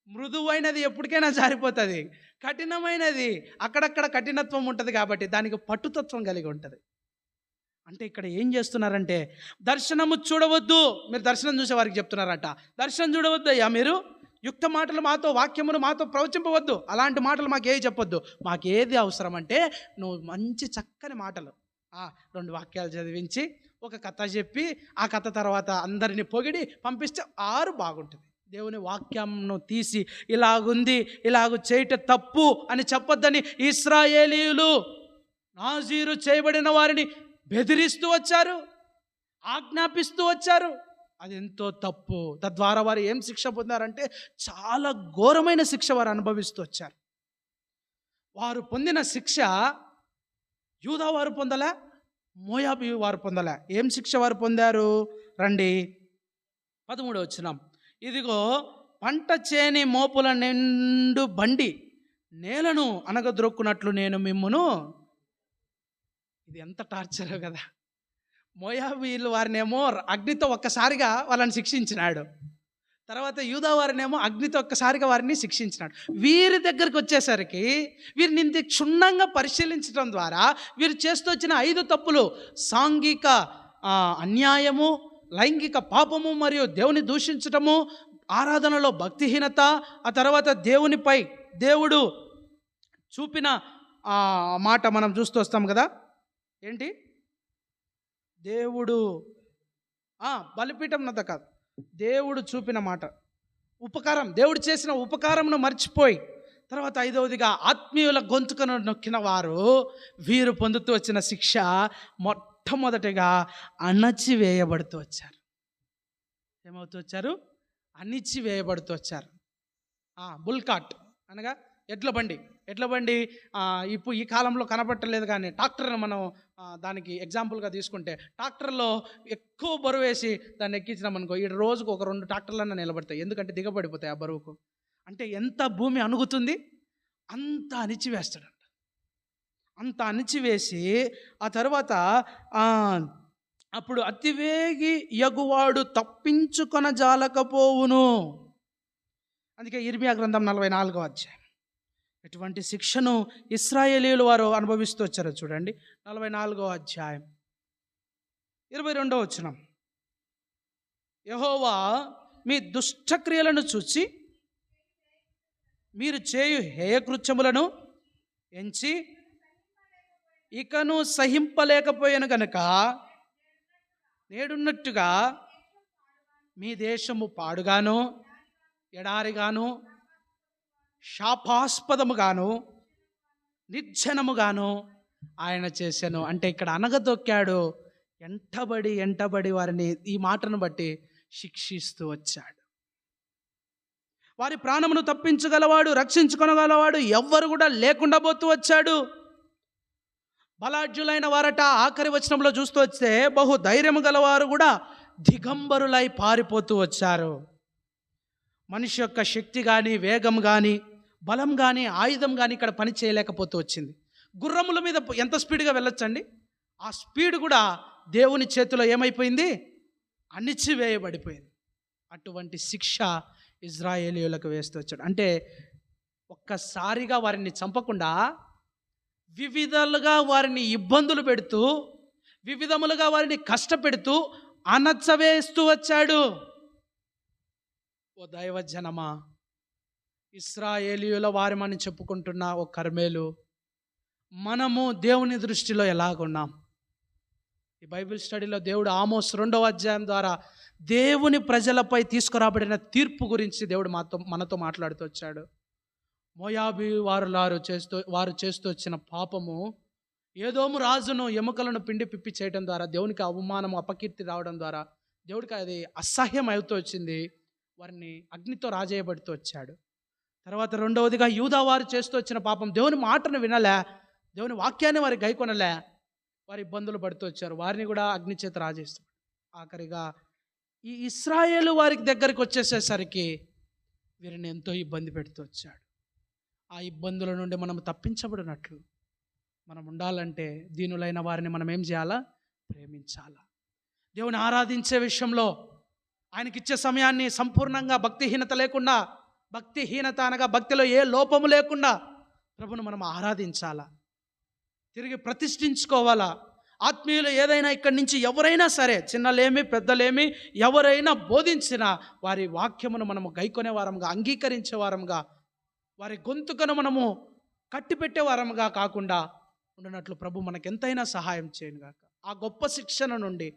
మృదువైనది ఎప్పటికైనా జారిపోతుంది. కఠినమైనది అక్కడక్కడ కఠినత్వం ఉంటుంది కాబట్టి దానికి పట్టుతత్వం కలిగి ఉంటుంది. అంటే ఇక్కడ ఏం చేస్తున్నారంటే దర్శనము చూడవద్దు. మీరు దర్శనం చూసే వారికి చెప్తున్నారట, దర్శనం చూడవద్దు అయ్యా, మీరు యుక్త మాటలు మాతో, వాక్యమును మాతో ప్రవచింపవద్దు. అలాంటి మాటలు మాకేవి చెప్పొద్దు. మాకేది అవసరం అంటే నువ్వు మంచి చక్కని మాటలు, 2 వాక్యాలు చదివించి ఒక కథ చెప్పి ఆ కథ తర్వాత అందరిని పొగిడి పంపిస్తే 6 బాగుంటుంది. దేవుని వాక్యంను తీసి ఇలాగుంది, ఇలాగ చేయట తప్పు అని చెప్పొద్దని ఇశ్రాయేలీయులు నాజీరు చేయబడిన వారిని బెదిరిస్తూ వచ్చారు, ఆజ్ఞాపిస్తూ వచ్చారు. అది ఎంతో తప్పు. తద్వారా వారు ఏం శిక్ష పొందారంటే చాలా ఘోరమైన శిక్ష వారు అనుభవిస్తూ వచ్చారు. వారు పొందిన శిక్ష యూదా వారు పొందలే, మోయాబీ వారు పొందలే. ఏం శిక్ష వారు పొందారు? రండి 13వ వచనం. ఇదిగో పంట చేని మోపుల నిండు బండి నేలను అనగద్రొక్కునట్లు నేను మిమ్మును. ఇది ఎంత టార్చరో కదా. మోయాబీలు వారినేమో అగ్నితో ఒక్కసారిగా వాళ్ళని శిక్షించినాడు, తర్వాత యూదా వారినేమో అగ్నితో ఒక్కసారిగా వారిని శిక్షించినాడు. వీరి దగ్గరికి వచ్చేసరికి వీరిని ఇంత క్షుణ్ణంగా పరిశీలించడం ద్వారా వీరు చేస్తూ వచ్చిన 5 తప్పులు: సాంఘిక అన్యాయము, లైంగిక పాపము, మరియు దేవుని దూషించటము, ఆరాధనలో భక్తిహీనత, ఆ తర్వాత దేవునిపై దేవుడు చూపిన మాట మనం చూస్తూ వస్తాం కదా. ఏంటి? దేవుడు బలిపీఠం నద్ద కాదు, దేవుడు చూపిన మాట, ఉపకారం, దేవుడు చేసిన ఉపకారంను మర్చిపోయి, తర్వాత 5వదిగా ఆత్మీయుల గొంతుకను నొక్కిన వారు వీరు పొందుతూ వచ్చిన శిక్ష మొట్టమొదటిగా అణచివేయబడుతూ వచ్చారు. ఏమవుతూ వచ్చారు? అణిచివేయబడుతూ వచ్చారు. బుల్కాట్ అనగా ఎడ్ల బండి. ఇప్పుడు ఈ కాలంలో కనబట్టలేదు, కానీ ట్రాక్టర్ని మనం దానికి ఎగ్జాంపుల్గా తీసుకుంటే, ట్రాక్టర్లో ఎక్కువ బరువు వేసి దాన్ని ఎక్కించినాం అనుకో, ఈ రోజుకు ఒక 2 ట్రాక్టర్లన్నా నిలబడతాయి. ఎందుకంటే దిగబడిపోతాయి ఆ బరువుకు. అంటే ఎంత భూమి అణుగుతుంది అంత అణిచివేస్తాడంట. అంత అణిచివేసి ఆ తర్వాత అప్పుడు అతివేగి యగువాడు తప్పించుకొన జాలకపోవును. అందుకే ఇర్మియా గ్రంథం 44వ అధ్యాయం ఎటువంటి శిక్షను ఇశ్రాయేలీయులు వారు అనుభవిస్తూ వచ్చారో చూడండి. 44వ అధ్యాయం 22వ వచనం. యెహోవా మీ దుష్టక్రియలను చూచి మీరు చేయు హేయకృత్యములను ఎంచి ఇకను సహింపలేకపోయాను గనుక నేడున్నట్టుగా మీ దేశము పాడుగాను, ఎడారిగాను, శాపాస్పదముగాను, నిర్జనముగాను ఆయన చేశాను. అంటే ఇక్కడ అనగదొక్కాడు, ఎంటబడి వారిని ఈ మాటను బట్టి శిక్షిస్తూ వచ్చాడు. వారి ప్రాణమును తప్పించగలవాడు, రక్షించుకొనగలవాడు ఎవ్వరు కూడా లేకుండా పోతూ వచ్చాడు. బలాఢ్యులైన వారట ఆఖరి వచనంలో చూస్తూ వస్తే బహు ధైర్యము గలవారు కూడా దిగంబరులై పారిపోతూ వచ్చారు. మనిషి యొక్క శక్తి కానీ, వేగం కానీ, బలం కానీ, ఆయుధం కానీ ఇక్కడ పని చేయలేకపోతూ వచ్చింది. గుర్రముల మీద ఎంత స్పీడ్గా వెళ్ళొచ్చండి, ఆ స్పీడ్ కూడా దేవుని చేతిలో ఏమైపోయింది? అణిచివేయబడిపోయింది. అటువంటి శిక్ష ఇశ్రాయేలీయులకు వేస్తూ వచ్చాడు. అంటే ఒక్కసారిగా వారిని చంపకుండా వివిధాలుగా వారిని ఇబ్బందులు పెడుతూ, వివిధములుగా వారిని కష్టపెడుతూ అణచవేస్తూ వచ్చాడు. ఓ దైవజనమా, ఇశ్రాయేలీయుల వారమని చెప్పుకుంటున్న ఓ కర్మేలు, మనము దేవుని దృష్టిలో ఎలాగున్నాం? ఈ బైబిల్ స్టడీలో దేవుడు ఆమోస్ 2వ అధ్యాయం ద్వారా దేవుని ప్రజలపై తీసుకురాబడిన తీర్పు గురించి దేవుడు మనతో మాట్లాడుతూ వచ్చాడు. మోయాబీ వారు చేస్తూ వచ్చిన పాపము, ఏదోము రాజును ఎముకలను పిండి పిప్పి చేయడం ద్వారా దేవునికి అవమానం, అపకీర్తి రావడం ద్వారా దేవుడికి అది అసహ్యం అవుతూ వచ్చింది. వారిని అగ్నితో రాజేయబడుతూ వచ్చాడు. తర్వాత రెండవదిగా యూదా వారు చేస్తూ వచ్చిన పాపం, దేవుని మాటను వినలే, దేవుని వాక్యాన్ని వారి గైకొనలే, వారి ఇబ్బందులు పడుతూ వచ్చారు. వారిని కూడా అగ్ని చేత రాజేస్తాడు. ఆఖరిగా ఈ ఇశ్రాయేలు వారికి దగ్గరికి వచ్చేసేసరికి వీరిని ఎంతో ఇబ్బంది పెడుతూ వచ్చాడు. ఆ ఇబ్బందుల నుండి మనం తప్పించబడినట్లు మనం ఉండాలంటే దీనులైన వారిని మనం ఏం చేయాలా? ప్రేమించాలా. దేవుని ఆరాధించే విషయంలో ఆయనకిచ్చే సమయాన్ని సంపూర్ణంగా భక్తిహీనత లేకుండా, భక్తిహీనత అనగా భక్తిలో ఏ లోపము లేకుండా ప్రభును మనం ఆరాధించాలా, తిరిగి ప్రతిష్ఠించుకోవాలా. ఆత్మీయులు ఏదైనా ఇక్కడి నుంచి ఎవరైనా సరే, చిన్నలేమి పెద్దలేమి, ఎవరైనా బోధించిన వారి వాక్యమును మనము గైకొనే వారంగా, అంగీకరించే వారంగా, వారి గొంతుకను మనము కట్టిపెట్టే వారంగా కాకుండా ఉండినట్లు ప్రభు మనకెంతైనా సహాయం చేయనుగాక. ఆ గొప్ప శిక్షణ నుండి,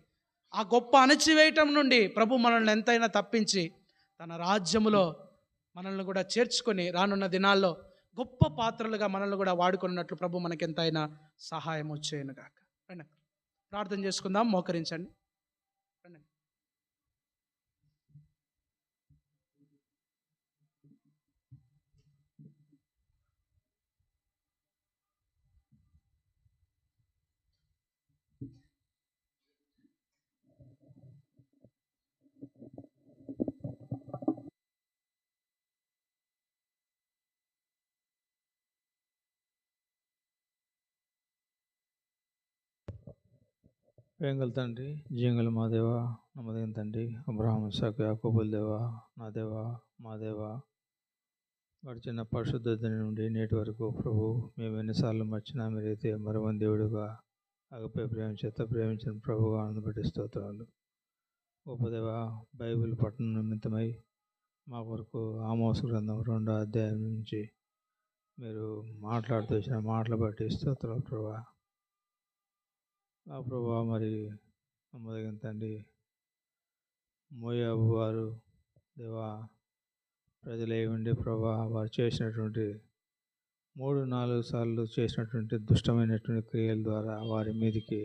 ఆ గొప్ప అణచివేయటం నుండి ప్రభు మనల్ని ఎంతైనా తప్పించి తన రాజ్యములో మనల్ని కూడా చేర్చుకొని రానున్న దినాల్లో గొప్ప పాత్రలుగా మనల్ని కూడా వాడుకున్నట్లు ప్రభు మనకెంతైనా సహాయం చేయనుగాక. రండి ప్రార్థన చేసుకుందాం, మోకరించండి. రండి. ప్రేంగల తండ్రి, జీంగల మా దేవ, నమ్మదగిన తండ్రి, అబ్రహాం ఇస్సాకు యాకోబుల దేవ, నా దేవ, మా దేవ, గడిచిన పరిశుద్ధ దినం నుండి నేటి వరకు ప్రభు మేము ఎన్నిసార్లు మర్చినా మీరైతే మరొక దేవుడుగా అగపై ప్రేమ చేత ప్రేమించిన ప్రభుగా ఆనందపడి స్తోత్రాలు. గొప్ప దేవ, బైబిల్ పఠనం నిమిత్తమై మా కొరకు ఆమోస్ గ్రంథం 2వ అధ్యాయం నుంచి మీరు మాట్లాడుతూ వచ్చిన మాటలు బట్టి స్తోత్రాలు ప్రభా. ఆ ప్రభా, మరి నమ్మదగిన తండ్రి, మోయాబు వారు దేవా ప్రజలే ఉండి ప్రభా, వారు చేసినటువంటి 3-4 సార్లు చేసినటువంటి దుష్టమైనటువంటి క్రియల ద్వారా వారి మీదకి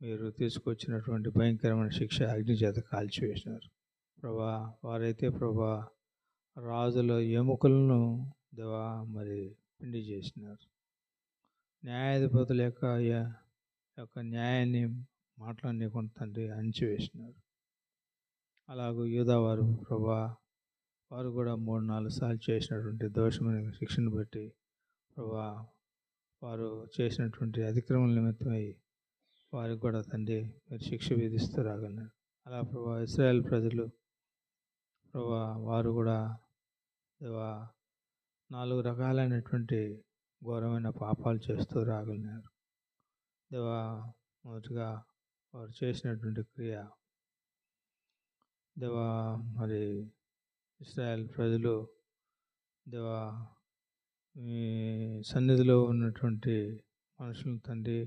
మీరు తీసుకొచ్చినటువంటి భయంకరమైన శిక్ష అగ్ని చేత కాల్చివేసినారు ప్రభా. వారైతే ప్రభా రాజుల ఎముకలను దేవా మరి పిండి చేసినారు. న్యాయాధిపతుల యొక్క న్యాయాన్ని మాట్లాడనీయకుండా తండ్రి అణిచివేసినారు. అలాగూ యూదా వారు ప్రభా, వారు కూడా 3-4 సార్లు చేసినటువంటి దోషమైన శిక్షను బట్టి ప్రభా, వారు చేసినటువంటి అతిక్రమణ నిమిత్తమై వారికి కూడా తండ్రి మీరు శిక్ష విధిస్తూ రాగలిగినారు. అలా ప్రభా ఇశ్రాయేల్ ప్రజలు ప్రభా, వారు కూడా దేవా 4 రకాలైనటువంటి ఘోరమైన పాపాలు చేస్తూ రాగలిగినారు దేవా. మొదటిగా వారు చేసినటువంటి క్రియ దేవా, మరి ఇశ్రాయేల్ ప్రజలు దేవా మీ సన్నిధిలో ఉన్నటువంటి మనుషులను తండ్రి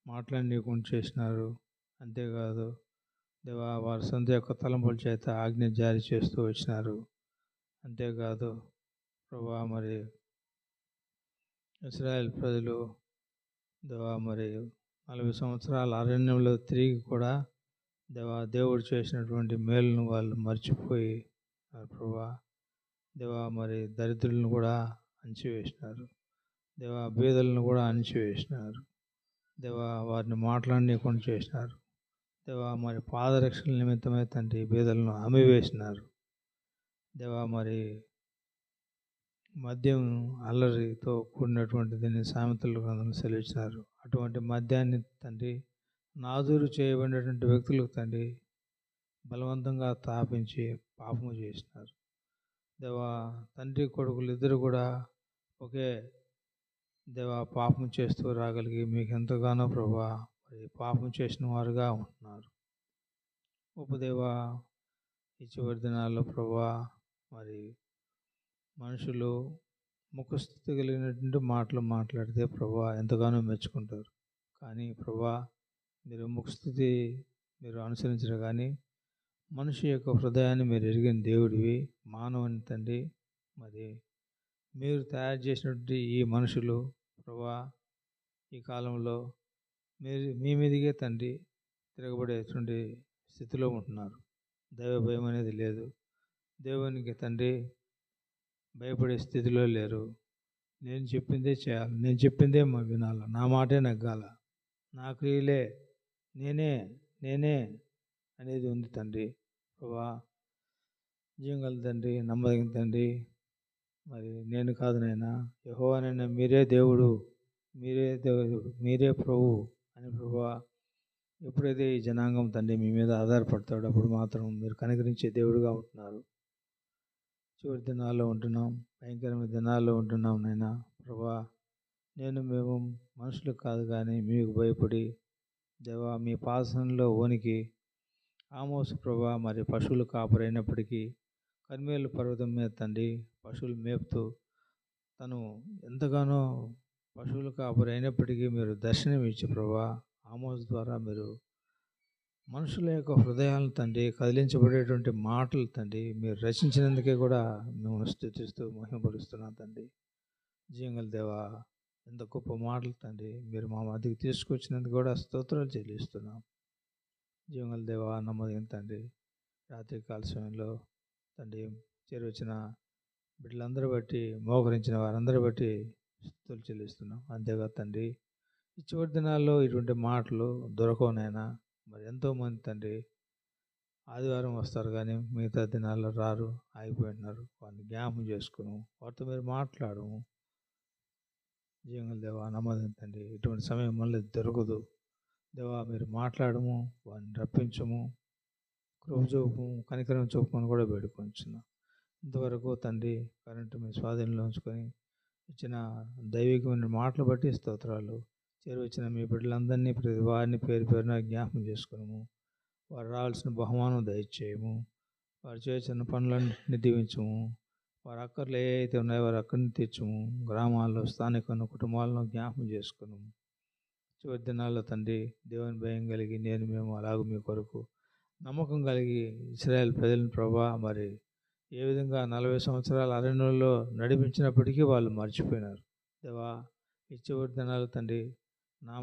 మాట్లాడనీయకుండా చేసినారు. అంతేకాదు దేవా, వారి సొంత యొక్క తలంపుల చేత ఆజ్ఞ జారీ చేస్తూ వచ్చినారు. అంతేకాదు ప్రభా, మరి ఇశ్రాయేల్ ప్రజలు దేవా మరి 40 సంవత్సరాల అరణ్యంలో తిరిగి కూడా దేవా దేవుడు చేసినటువంటి మేలును వాళ్ళు మర్చిపోయి ప్రభా దేవా, మరి దరిద్రులను కూడా అణిచివేసినారు దేవా, బీదలను కూడా అణిచివేసినారు దేవా, వారిని మాట్లాడనీయకుండా చేసినారు దేవా. మరి పాదరక్షల నిమిత్తమై తండ్రి బీదలను అమ్మివేసినారు దేవా. మరి మద్యం అల్లరితో కూడినటువంటి దీన్ని సామెతల గ్రంథంలో సెలవిచ్చినారు. అటువంటి మద్యాన్ని తండ్రి నాజూరు చేయబడినటువంటి వ్యక్తులకు తండ్రి బలవంతంగా తాపించి పాపము చేసినారు దేవా. తండ్రి కొడుకులు ఇద్దరు కూడా ఒకే దేవా పాపం చేస్తూ రాగలిగి మీకు ఎంతగానో ప్రభా మరి పాపం చేసిన వారుగా ఉంటున్నారు. ఉపదేవా, ఈ చివరి దినాల్లో ప్రభా మరి మనుషులు ముఖస్థితి కలిగినటువంటి మాటలు మాట్లాడితే ప్రభా ఎంతగానో మెచ్చుకుంటారు. కానీ ప్రభా మీరు ముఖస్థితి మీరు అనుసరించరు, కానీ మనిషి యొక్క హృదయాన్ని మీరు ఎరిగిన దేవుడివి, మానవుని తండ్రి. మరి మీరు తయారు చేసినటువంటి ఈ మనుషులు ప్రభా ఈ కాలంలో మీ మీదిగే తండ్రి తిరగబడేటువంటి స్థితిలో ఉంటున్నారు. దైవ భయం అనేది లేదు. దేవునికి తండ్రి భయపడే స్థితిలో లేరు. నేను చెప్పిందే చేయాలి, నేను చెప్పిందే వినాలి, నా మాటే నగ్గాల, నా క్రియలే నేనే అనేది ఉంది తండ్రి. ప్రభా జీవం తండ్రి, నమ్మదగిన తండ్రి. మరి నేను కాదు నైనా, యెహోవానైనా మీరే దేవుడు, మీరే ప్రభు అని ప్రభా ఎప్పుడైతే ఈ జనాంగం తండ్రి మీ మీద ఆధారపడతాడో అప్పుడు మాత్రం మీరు కనికరించే దేవుడుగా ఉంటున్నారు. చివరి దినాల్లో ఉంటున్నాం, భయంకరమైన దినాల్లో ఉంటున్నాం నైనా. ప్రభా మేము మనుషులకు కాదు కానీ మీకు భయపడి దేవా మీ పాసనలో వణికి ఆమోసు ప్రభా మరి పశువులు కాపరైనప్పటికీ కర్మేలు పర్వతం మీద తండ్రి పశువులు మేపుతూ తను ఎంతగానో పశువులు కాపరైనప్పటికీ మీరు దర్శనం ఇచ్చి ప్రభా ఆమోసు ద్వారా మీరు మనుషుల యొక్క హృదయాలను తండ్రి కదిలించబడేటువంటి మాటలు తండ్రి మీరు రచించినందుకే కూడా మేము స్తుతిస్తూ మహిమపరుస్తున్నాం తండ్రి. జీవంగల దేవా, ఎంత గొప్ప మాటలు తండ్రి మీరు మా మధ్యకి తీసుకొచ్చినందుకు కూడా స్తోత్రాలు చెల్లిస్తున్నాం. జీవంగల దేవా, నమ్మదగిన తండ్రి, రాత్రికాల సమయంలో తండ్రి చేరువచ్చిన బిడ్డలందరూ బట్టి, మోకరించిన వారందరూ బట్టి స్తుతులు చెల్లిస్తున్నాం. అంతేగా తండ్రి, ఈ చివరి దినాల్లో ఇటువంటి మాటలు దొరకవునైనా. మరి ఎంతోమంది తండ్రి ఆదివారం వస్తారు కానీ మిగతా దినాల్లో రారు, ఆగిపోయినారు. వారిని జ్ఞాపకం చేసుకును, వారితో మీరు మాట్లాడము. జీవంగల దేవా, నమ్మదగిన తండ్రి, ఇటువంటి సమయం మళ్ళీ దొరకదు. దేవా మీరు మాట్లాడము, వారిని రప్పించము, కృప చూపము, కనికరం చూపమని కూడా వేడుకొంచున్నాం. ఇంతవరకు తండ్రి కరెంటు మీ స్వాధీనంలో ఉంచుకొని ఇచ్చిన దైవికమైన మాటలు బట్టి స్తోత్రాలు. చేరువచ్చిన మీ బిడ్డలందరినీ ప్రతి వారిని పేరు పేరున జ్ఞాపకం చేసుకున్నాము. వారు రావాల్సిన బహుమానం దయచేయము. వారు చేసిన పనులన్నింటినీ దీవించము. వారి అక్కర్లు ఏ అయితే ఉన్నాయో వారు అక్కడిని తెచ్చుము. గ్రామాల్లో స్థానిక కుటుంబాలను జ్ఞాపకం చేసుకున్నాము. చివరి దినాల్లో తండ్రి దేవుని భయం కలిగి మేము అలాగూ మీ కొరకు నమ్మకం కలిగి ఇశ్రాయేల్ ప్రజలను ప్రభా మరి ఏ విధంగా 40 సంవత్సరాల అరణ్యంలో నడిపించినప్పటికీ వాళ్ళు మర్చిపోయినారు. దేవా ఈ చివరి దినాలు తండ్రి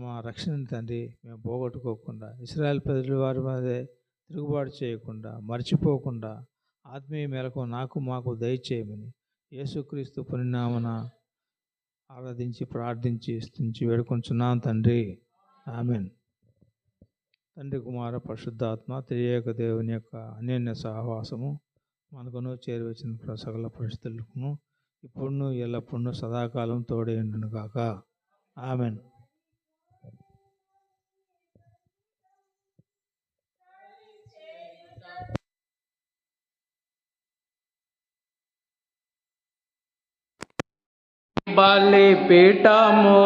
మా రక్షణని తండ్రి మేము పోగొట్టుకోకుండా, ఇశ్రాయేల్ ప్రజల వారి మీదే తిరుగుబాటు చేయకుండా, మర్చిపోకుండా ఆత్మీయ మేరకు మాకు దయచేయమని యేసుక్రీస్తు పుణ్యనామమున ఆరాధించి ప్రార్థించి స్తుతించి వేడుకొంచున్నాం తండ్రి. ఆమేన్. తండ్రి, కుమార, పరిశుద్ధాత్మ త్రియేక దేవుని యొక్క అన్యోన్య సహవాసము మనకును చేరువచ్చిన సకల పరిస్థితులను ఇప్పుడును ఎల్లప్పుడూ సదాకాలం తోడే ఉండును గాక. ఆమేన్. బలిపీఠము